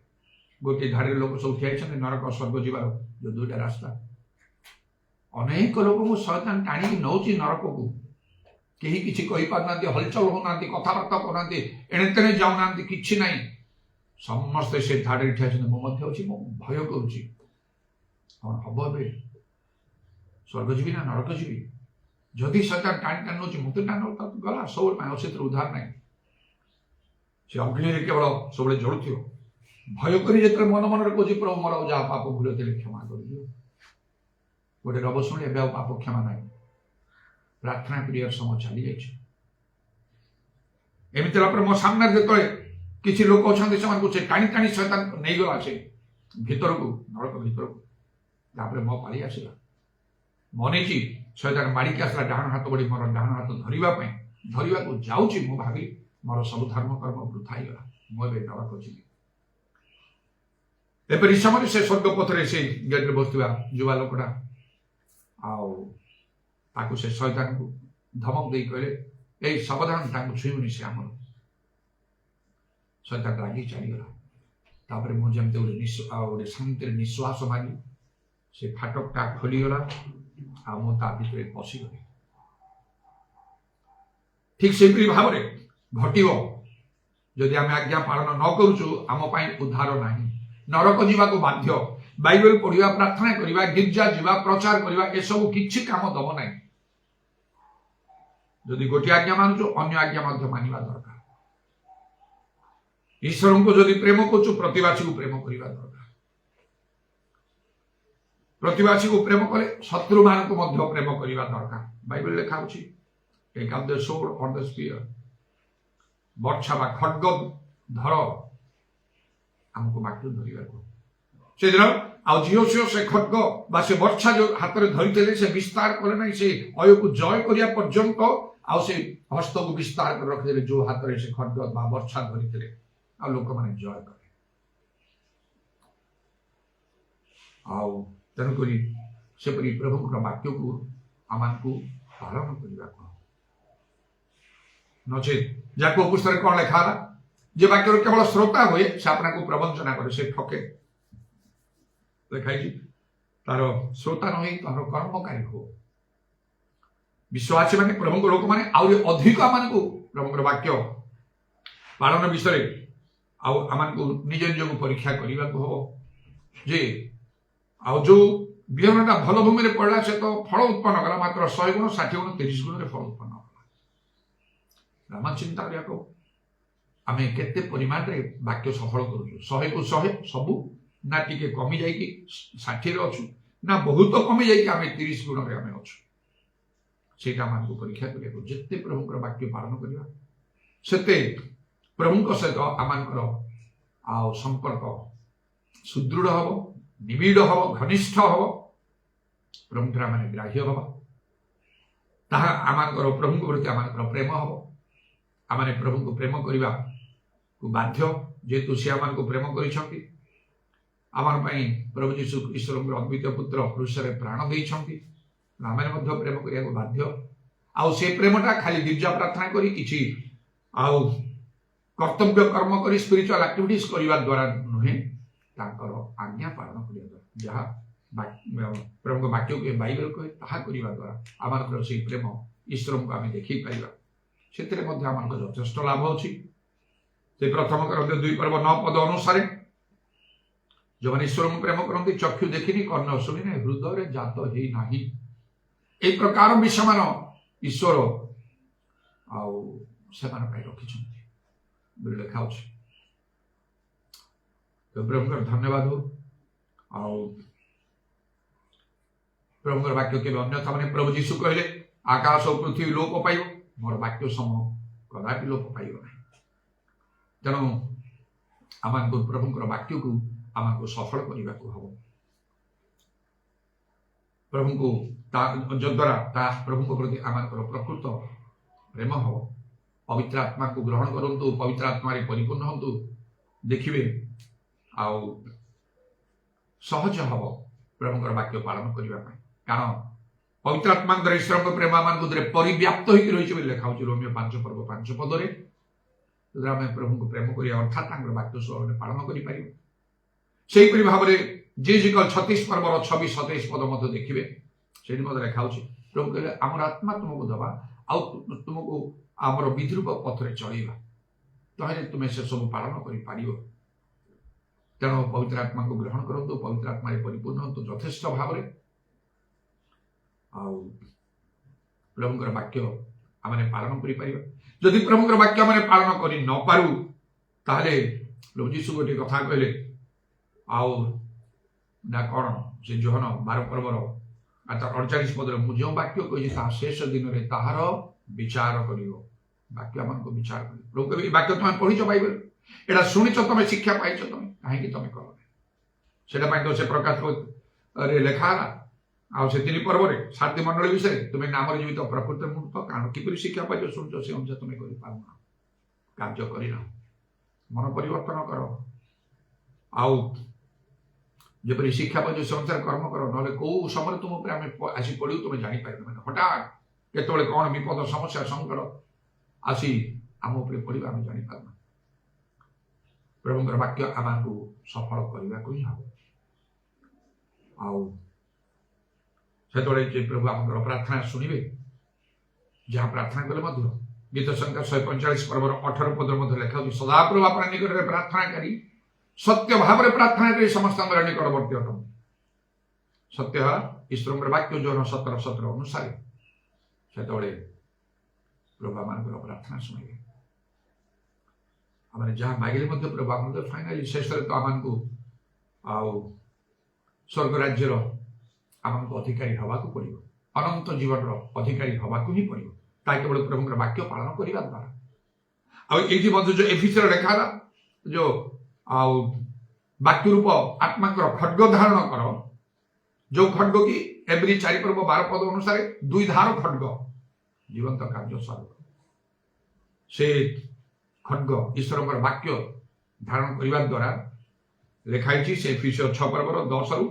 गोटे धाड़ी लोक सब ठिया छन नरक स्वर्ग जीवार जो दुटा रास्ता अनेक लोक को शैतान टाणी नौची नरक को केही किछि कहि पारना हलचल होना कथबार्ता करना एणे तेणे जाऊना किछि नाही समस्त से धाड़ी ठिया छन मो मध्ये अछि मो भय करूछि कौन हम ए स्वर्ग जीवी ना नरक जीवी जदि शैतान टाणी टाणी नौची मते टाणी गला सब से उद्धार नाही से अग्नि केवल सब जलुथियो भय करी जेतरे मन मन रे कोछि प्रभु मोर जा पाप भूल तेले क्षमा कर दियो गोटे रब शुणी एबे पाप क्षमा नाही प्रार्थना प्रियर समय चली जाइछ एमिति पर मो सामने जेतले किछि लोक अछन्ति समान को टाणी टाणी शैतान नै गला से भीतर को नरक भीतर को तापरे मो पाली आसिला मने जी शैतान मारी के आसला डाहन हाथ बड़ी मोर डाहन हाथ धरिबा को जाउची मो भाबी मोर सब धर्म कर्म वृथा गला मो एबे नरक छी एपरि समय से स्वर्ग पथरे से गेट बसुवा युवा लोकटा आकु से शैतान को धमक दे कहले ए सावधान ताकु छुइबनी से हमर शैतान रागी चली गला तापरे मो जमते ओरे शांति निश्वास मारी से फाटकटा खोली गला आ मो ता भितरे पसी गले ठीक से भाव रे घटिबो जदि आमे आज्ञा पालन न करूछु आम पई उद्धार नाही नरक जीवा को बाध्य बाइबल पढ़िया प्रार्थना करिबा गिरजा जीवा प्रचार करिबा ए सब किछि काम दब नाही जदि गोटी आज्ञा मानछु अन्य आज्ञा मध्य मानिबा दरकार ईश्वर को जदि प्रेम करछु प्रतिवासी को प्रेम करिबा दरकार प्रतिवासी को प्रेम करे शत्रु मान को मध्य प्रेम करिबा दरकार बाइबल लिखा अछि टेक अप द स्वॉर्ड और द स्पीयर बर्छा बा खड्ग धर हमको वाक्य धरिबा को से दिन आ जियोसियो से खड्ग बा से बर्छा जो हाथ रे धरितेले से विस्तार करे नै से अय को जय करिया पर्यंत आ से हस्त को विस्तार कर रख देले जो हाथ रे से खड्ग बा बर्छा धरितेले आ लोक माने जय करे आ तन करी से परि प्रभु का वाक्य को आमान को पालन करिबा को नचे जाको पुस्तक कोन लिखा जे वाक्य केवल श्रोता हुए से अपना को प्रवंचना करे से ठके देखाई तार श्रोता नहीं तार कर्मकारी हो विश्वासी माने प्रभु लोक माने आउरी अधिक आमान को प्रभु वाक्य पालन विषय आउ आमान को निज निज को परीक्षा करबा को हो जे आउ जो बिहनटा भल भूमि रे पड़ला से तो फल उत्पन्न कला मात्र 100 गुण 60 गुण 30 गुण रे फल उत्पन्न कला रामा चिंता करिया को आमे केते परिमाण रे वाक्य सफल करू 100 को 100 सबु ना टिके कमी जाई कि 60 रे अछु ना बहुत कमी जाई कि आमे 30 गुण रे आमे अछु सेटा मान को परीक्षा करिया को जत्ते प्रभु को वाक्य पालन करिया सेते प्रभु को सहित आमान को आ संपर्क सुदृढ़ हबो निबिड़ हबो घनिष्ठ हबो प्रभु द्वारा माने ग्राह्य हबो ताहा आमान को प्रभु को प्रति आमान को प्रेम हबो आमाने प्रभु को प्रेम करिबा को बाध्य जेतु से आमान को प्रेम करिसंती आमान पई प्रभु यीशु ईश्वर को अद्वितीय पुत्र क्रूस रे प्राण देइसंती आमाने मध्य प्रेम करिया को बाध्य आउ से प्रेमटा खाली गिरजा प्रार्थना करी किछि आउ कर्तव्य कर्म करी स्पिरिचुअल एक्टिविटीज करिबा द्वारा नहे ताकर आज्ञा पालन करिया द्वारा जहा प्रभु को वाक्य के बाइबल को ताहा करिबा द्वारा आमान से प्रेम ईश्वर को आमे देखि पाइबा सेतरे मध्य आमान को यथेष्ट लाभ अछि से प्रथम करते 2 पर्व 9 पद अनुसार जो माने ईश्वर को प्रेम करंती चक्षु देखिनी कर्ण सुनिने हृदय रे जात हेई नाही एक प्रकार विषमान ईश्वर आउ सेमान पाई रखि छथि बोले लिखा अछि तो प्रभु को धन्यवाद हो आउ प्रभु को वाक्य के अन्यथा माने प्रभु यीशु कहले आकाश और पृथ्वी लोप पाइबो मोर वाक्य सम कदापि लोप पाइबो नहीं तेणु आमान को प्रभु वाक्य को आमान को सफल करने को हम प्रभु को जद्वारा प्रभु को प्रति आमान प्रकृत प्रेम हम पवित्र आत्मा को ग्रहण करंतु पवित्र आत्मा रे परिपूर्ण हंतु देखिबे आउ सहज हब प्रभुकर वाक्य पालन करबा पय कारण पवित्र आत्मा द्वारा ईश्वर को प्रेम आम परिव्याप्त होकर रही बोली लिखा हो रोमियो 5 पर्व 5 पदरे आम प्रभु को प्रेम कर अर्थात वाक्य स्वर पालन कर भाव में जे 36 पर्वर 26 27 पद मत देखिए से लिखा प्रभु कहले आम आत्मा तुमको दबा तुमको आमर विधिरूप पथरे चलवा ताहले तुम्हें से सब पालन कर तेणु पवित्र आत्मा को ग्रहण करूँ पवित्र आत्मा परिपूर्ण हूँ यथेष्ट भाव में प्रभुकर वाक्य आम पालन करि प्रभुकर वाक्य आम पालन कर न पारू ताहले प्रभु जीशु गोटे कथा कहले ना कौन से जोहन 12 पर्वर 48 पदर मुझे वाक्य कही शेष दिन में ताहार विचार कर वाक्य आम विचार कर प्रभु कह वाक्य तुम पढ़ीच बाइबल एटा शुणीच तुम शिक्षा पाइच तुम कहीं तुम कल से से प्रकाश लेखा से 3 पर्व साथी मंडल विषय तुम्हें नाम जीवित प्रकृत मूर्त कारण किपर शिक्षा पाइछ शुणुच से अनुसार तुम्हें कार्य करना मन परिवर्तन कर जपरी शिक्षा पाइछ से अनुसार कर्म कर ना कौ समय तुम उपर आसी पड़ू तुम जापर मैंने हठात केतवे कौन विपद समस्या संकट आसी आम उपर पड़ा आम जापर प्रभुଙ୍କର वाक्य आमको सफल करने को ही हम से प्रभु आम प्रार्थना शुणवे जहाँ प्रार्थना कले गीत संख्या 145 पर्वर 18 पद लिखा सदाप्रभु अपना निकट में प्रार्थना करी सत्य भाव में प्रार्थना करी समस्त निकटवर्ती अटन सत्य ईश्वर वाक्य जो 17 अनुसार से प्रभु आम प्रार्थना शुणवे आम जहाँ मागिले प्रभु आम फाइनाली शेष तो आमको स्वर्ग राज्यर आमको अधिकारी हवा को पड़ो अनंत जीवन अधिकारी हवा को ही पड़ो केवल प्रभुଙ୍କର वाक्य पालन करने द्वारा ये जो एफिसर लिखा जो वाक्य रूप आत्मा खड्ग धारण कर जो खड्ग की एवरी 4 पर्व 12 पद अनुसार 2 धार खड्ग जीवंत कार्य स्वरूप से खड्ग ईश्वर वाक्य धारण करने द्वारा लिखाई से एफिसर 6 पर्वर 10 रु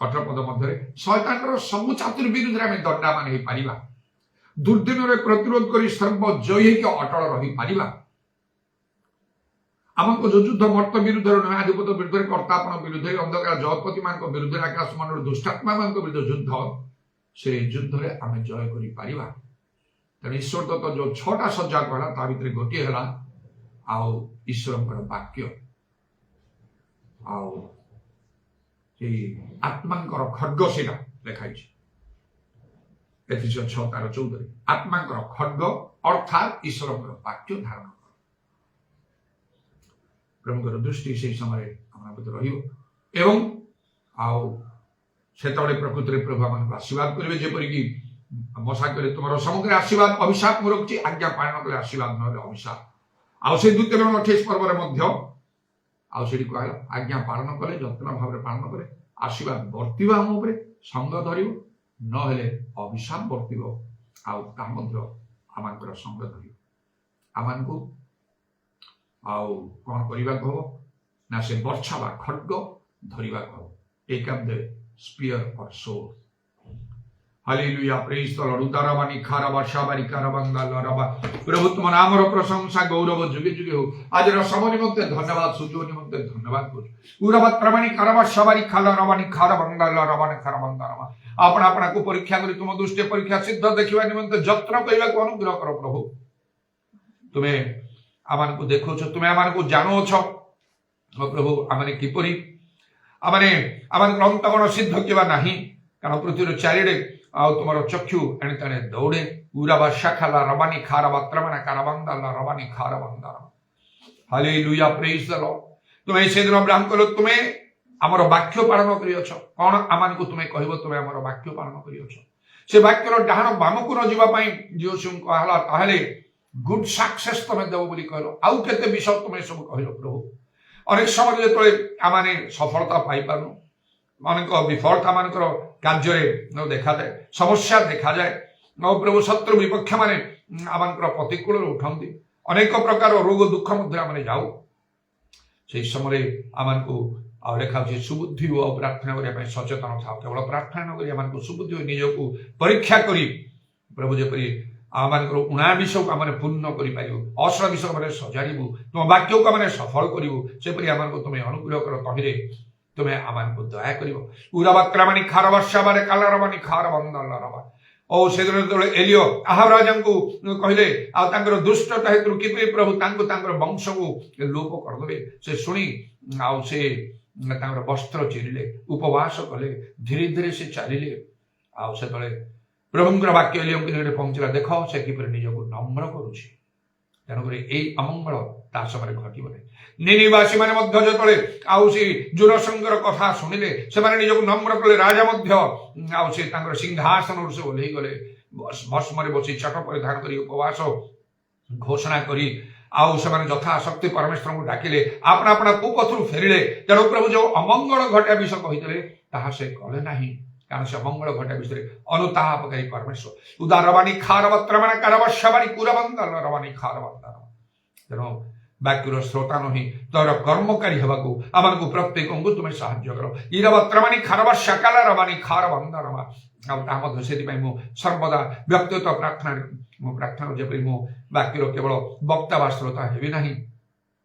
18 पद मध्य शैतान सबू चातुर विरुद्ध में दंडामान हो पारिबा दुर्दिन प्रतिरोध कर सर्वजयी अटल रही पारिबा आमको जो युद्ध मर्त विरुद्ध न्यायाधिपत विरुद्ध कर्तापन विरुद्ध अंधकार जगतपति मान विरुद्ध आकाश मंडल दुष्टात्मा मान विरुद्ध युद्ध से युद्ध में आम जय कर पारिबा तेणु ईश्वर दत्त जो 6टा सज्जा कहला ता भितर गोटे है ईश्वर वाक्य आत्मा खड्ग से लिखाई एफिसियन 6:14 आत्मा खड्ग अर्थात ईश्वर वाक्य धारण कर प्रभुଙ୍କର दृष्टि से समय एवं प्रकृति में प्रभु आम आशीर्वाद करेंगे जेपरिक मशा कहे तुम समग्र आशीर्वाद अभिशाप में रखी आज्ञा पालन कले आशीर्वाद ना अभिशाप से 2 पर्वर से कहला आज्ञा पालन कले जत्न भाव में पालन करे आशीर्वाद बर्तव आम उपर संग धर नहेले अभिशाप बर्तव आम संग धर आम को कौन करने को हम ना से बर्छा बा खड्ग धरवा को हम टेक अप द स्पीयर और sword hallelujah praise the lord उदारवानी खारबा शाबारी कारबंगा लरबा प्रभु तुम नामर प्रशंसा गौरव जुगे जुगे हो आज समय निमित्ते धन्यवाद सुजो निमित्ते धन्यवाद करू उराबाद प्रमाणी कारबा शाबारी खाला रवानी खारबंगा लरबाने कारबंगा रमा आपण आपण को परीक्षा करी तुम दुष्ट परीक्षा सिद्ध देखिबा निमित्ते जत्न करिबा को अनुग्रह करो प्रभु तुम्हें आमान को देखो तुम्हें आमान को जानो छ प्रभु आमने किपरि आमने आमान अंतगण सिद्ध किबा नाही कारण पृथ्वीर चारिडे तुम चक्षु एणे तेणे दौड़े उराबा शाखाला रबानी खारबा त्रमना कारबंदाला रबानी खारबंदा हालेलुया प्रेज द लॉर्ड तुम्हें से दिन अब्राहम कहलो तुम्हें आमर वाक्य पालन करियछ कोन आमान को तुम्हें कहबो तुम्हें आमर वाक्य पालन करियछ से वाक्यर डाहाण बाम को न जिबा पई जीसु कहला ताहले गुड सक्सेस तुम देव बोली कहलो आउ केते विषय तुम सब कहलो प्रभु अनेक समय जो आमाने सफलता पाई पारनु अनेक विफलता मानकर कार्य देखा जाए समस्या देखा जाए प्रभु शत्रु विपक्ष माने आम प्रतिकूल उठती ଅନେକ ପ୍ରକାର ରୋଗ ଦୁଃଖ ମଧ୍ୟ ଆମେ ଯାଉ ସେହି ସମୟରେ ଆମକୁ ଆଉ ଲେଖା ହେଉଛି ସୁବୁଦ୍ଧି ଓ ପ୍ରାର୍ଥନା କରିବା ପାଇଁ ସଚେତନ ଥାଉ। କେବଳ ପ୍ରାର୍ଥନା କରି ଆମକୁ ସୁବୁଦ୍ଧି ଓ ନିଜକୁ ପରୀକ୍ଷା କରି ପ୍ରଭୁ ଯେପରି ଆମମାନଙ୍କର ଉଣା ବିଷୟକୁ ଆମେ ପୂର୍ଣ୍ଣ କରିପାରିବୁ, ଅସଲ ବିଷୟ ଆମେ ସଜାଡ଼ିବୁ, ତୁମ ବାକ୍ୟକୁ ଆମେ ସଫଳ କରିବୁ, ସେପରି ଆମକୁ ତୁମେ ଅନୁଗ୍ରହ କର। ତହିଁରେ ତୁମେ ଆମକୁ ଦୟା କରିବ। ଉରାବାତ୍ରାମାନି ଖାରବାସାବାରେ କାଲାରବାନି ଖାରବନ୍ଦଲରବା। ଓ ସେଦିନ ଯେତେବେଳେ ଏଲିଓ ଆହାବ ରାଜାଙ୍କୁ କହିଲେ ଆଉ ତାଙ୍କର ଦୁଷ୍ଟତା ହେତୁ କିପରି ପ୍ରଭୁ ତାଙ୍କର ବଂଶକୁ ଲୋପ କରିଦେବେ, ସେ ଶୁଣି ଆଉ ସେ ତାଙ୍କର ବସ୍ତ୍ର ଚିରିଲେ, ଉପବାସ କଲେ, ଧୀରେ ଧୀରେ ସେ ଚାଲିଲେ। ଆଉ ସେତେବେଳେ ପ୍ରଭୁଙ୍କର ବାକ୍ୟ ଏଲିଓଙ୍କ ନିକଟରେ ପହଞ୍ଚିଲା, ଦେଖ ସେ କିପରି ନିଜକୁ ନମ୍ର କରୁଛି। ତେଣୁକରି ଏଇ ଅମଙ୍ଗଳ ତା ସମୟରେ ଘଟିବ ନାହିଁ। ନିନିବାସୀ ମାନେ ମଧ୍ୟ ଯେତେବେଳେ ଆଉ ସେ ଜୋନସଙ୍କର କଥା ଶୁଣିଲେ, ସେମାନେ ନିଜକୁ ନମ୍ର କଲେ। ରାଜା ମଧ୍ୟ ଆଉ ସେ ତାଙ୍କର ସିଂହାସନରୁ ସେ ଓହ୍ଲେଇ ଗଲେ, ଭସ୍ମରେ ବସି ଚଟ ପରିଧାନ କରି ଉପବାସ ଘୋଷଣା କରି ଆଉ ସେମାନେ ଯଥାଶକ୍ତି ପରମେଶ୍ୱରଙ୍କୁ ଡାକିଲେ, ଆପଣା ଆପଣା କୁପଥରୁ ଫେରିଲେ। ତେଣୁ ପ୍ରଭୁ ଯେଉଁ ଅମଙ୍ଗଳ ଘଟିବା ବିଷୟ କହିଥିଲେ ତାହା ସେ କଲେ ନାହିଁ, କାରଣ ସେ ଅମଙ୍ଗଳ ଘଟିବା ବିଷୟରେ ଅନୁତାପକାରୀ ପରମେଶ୍ୱର। ଉଦାରବାଣୀ ଖାରବତ୍ରମାନେ କାରବର୍ଷାବାଣୀ କୁରବନ୍ଦଲ ରବାଣୀ ଖାରବନ୍ଦନ। ତେଣୁ ବାକ୍ୟର ଶ୍ରୋତା ନୁହେଁ, ତୋର କର୍ମକାରୀ ହେବାକୁ ଆମକୁ ପ୍ରତ୍ୟେକଙ୍କୁ ତୁମେ ସାହାଯ୍ୟ କର। ଇରବତ୍ରମାନି ଖାରବର୍ଷା କାଲା ରବାଣୀ ଖାରବନ୍ଦନମା। ଆଉ ତାହା ମଧ୍ୟ ସେଥିପାଇଁ ମୁଁ ସର୍ବଦା ବ୍ୟକ୍ତିଗତ ପ୍ରାର୍ଥନା ଯେପରି ମୁଁ ବାକ୍ୟର କେବଳ ବକ୍ତା ବା ଶ୍ରୋତା ହେବି ନାହିଁ,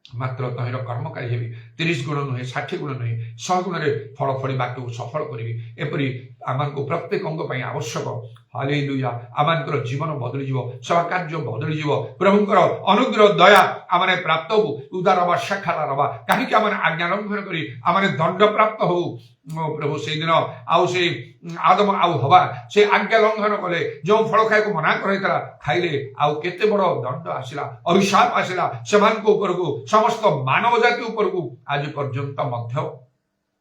ମାତ୍ର ତହିଁର କର୍ମକାରୀ ହେବି। 30 ଗୁଣ ନୁହେଁ, 60 ଗୁଣ ନୁହେଁ, 100 ଗୁଣରେ ଫଳ ଫଳି ବାକ୍ୟକୁ ସଫଳ କରିବି। ଏପରି ଆମକୁ ପ୍ରତ୍ୟେକଙ୍କ ପାଇଁ ଆବଶ୍ୟକ। ହାଲେଲୁୟା। ଆମମାନଙ୍କର ଜୀବନ ବଦଳିଯିବ, ସେବା କାର୍ଯ୍ୟ ବଦଳିଯିବ। ପ୍ରଭୁଙ୍କର ଅନୁଗ୍ରହ ଦୟା ଆମେ ପ୍ରାପ୍ତ ହବୁ। ଉଦାର ବା ଶାଖାଲା ରବା, କାହିଁକି ଆମେ ଆଜ୍ଞା ଲଙ୍ଘନ କରି ଆମେ ଦଣ୍ଡ ପ୍ରାପ୍ତ ହଉ। ପ୍ରଭୁ ସେଇଦିନ ଆଉ ସେ ଆଦମ ଆଉ ହବା ସେ ଆଜ୍ଞା ଲଙ୍ଘନ କଲେ, ଯେଉଁ ଫଳ ଖାଇବାକୁ ମନା କରାଇଥିଲା ଖାଇଲେ, ଆଉ କେତେ ବଡ଼ ଦଣ୍ଡ ଆସିଲା, ଅଭିଶାପ ଆସିଲା ସେମାନଙ୍କ ଉପରକୁ, ସମସ୍ତ ମାନବ ଜାତି ଉପରକୁ। ଆଜି ପର୍ଯ୍ୟନ୍ତ ମଧ୍ୟ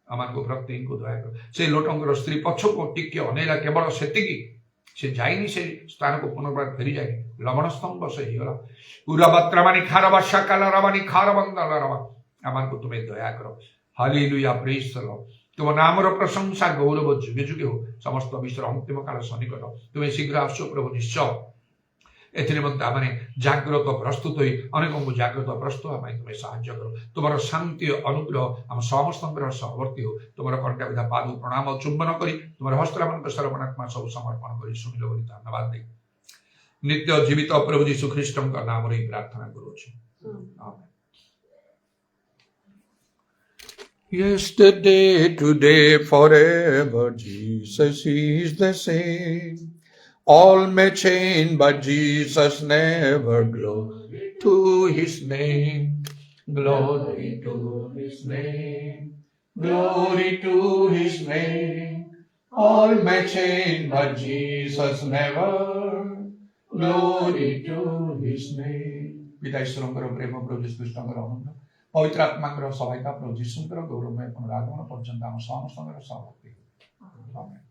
ଆମମାନଙ୍କୁ ପ୍ରତ୍ୟେକଙ୍କୁ ଦୟା କର। ସେ ଲୋଟଙ୍କର ସ୍ତ୍ରୀ ପଛକୁ ଟିକେ ଅନେଇଲା, କେବଳ ସେତିକି, ସେ ଯାଇନି ସେ ସ୍ଥାନକୁ ପୁନର୍ବାର ଫେରି ଯାଇନି, ଲବଣ ସ୍ତମ୍ଭ ସେ ହେଇଗଲା। ଉରାବାତ୍ରାମାନି ଖାରବାସା କାଲାରାବାନି ଖାରବନ୍ଦଲ ରବା। ଆମମାନଙ୍କୁ ତୁମେ ଦୟା କର। ହାଲେଲୁୟା, ପ୍ରେଜ୍ ଦ ଲର୍ଡ। ତୁମ ନାମର ପ୍ରଶଂସା ଗୌରବ ଯୁଗେ ଯୁଗେ ହଉ। ସମସ୍ତ ବିଶ୍ୱର ଅନ୍ତିମ କାଳ ସନ୍ନିକଟ, ତୁମେ ଶୀଘ୍ର ଆସ ପ୍ରଭୁ ନିଶ୍ଚୟ। ଏଥିରେ ମଧ୍ୟ ଆମେ ଜାଗ୍ରତ ପ୍ରସ୍ତୁତ ହୋଇ ଅନେକଙ୍କୁ ଜାଗ୍ରତ ପ୍ରସ୍ତୁତ ହେବା ପାଇଁ ତୁମେ ସାହାଯ୍ୟ କର। ତୁମର ଶାନ୍ତି ଅନୁଗ୍ରହ ଆମ ସମସ୍ତଙ୍କର ସହବର୍ତ୍ତୀ ହଉ। ତୁମର କଣ୍ଟା ବିଧା ପାଦ ପ୍ରଣାମ ଚୁମ୍ବନ କରି ତୁମର ହସ୍ତମାନଙ୍କ ସର୍ବନାତ୍ମା ସବୁ ସମର୍ପଣ କରି ଶୁଣିଲ ବୋଲି ଧନ୍ୟବାଦ ଦେଇ ନିତ୍ୟ ଜୀବିତ ପ୍ରଭୁ ଯୀଶୁ ଖ୍ରୀଷ୍ଟଙ୍କ ନାମରେ ପ୍ରାର୍ଥନା କରୁଅଛୁ। ଆମେନ୍। Yesterday, today, forever, Jesus is the same. All may change, but Jesus never. Glory to his name. Glory to his name. Glory to his name. All may change, but Jesus never. Glory to his name. পিতা ঈশ্বরଙ୍କର ପ୍ରେମ ପ୍ରଭୁ ଯୀଶୁ ଖ୍ରୀଷ୍ଟଙ୍କର ଅନୁଗ୍ରହ ପବିତ୍ର ଆତ୍ମାଙ୍କର ସହାୟତା ପ୍ରଭୁ ଯୀଶୁଙ୍କର ଗୌରବମୟ ପୁନରାଗମନ ପର୍ଯ୍ୟନ୍ତ ଆମ ସମସ୍ତଙ୍କର ସହବର୍ତ୍ତୀ। ଆମେନ୍।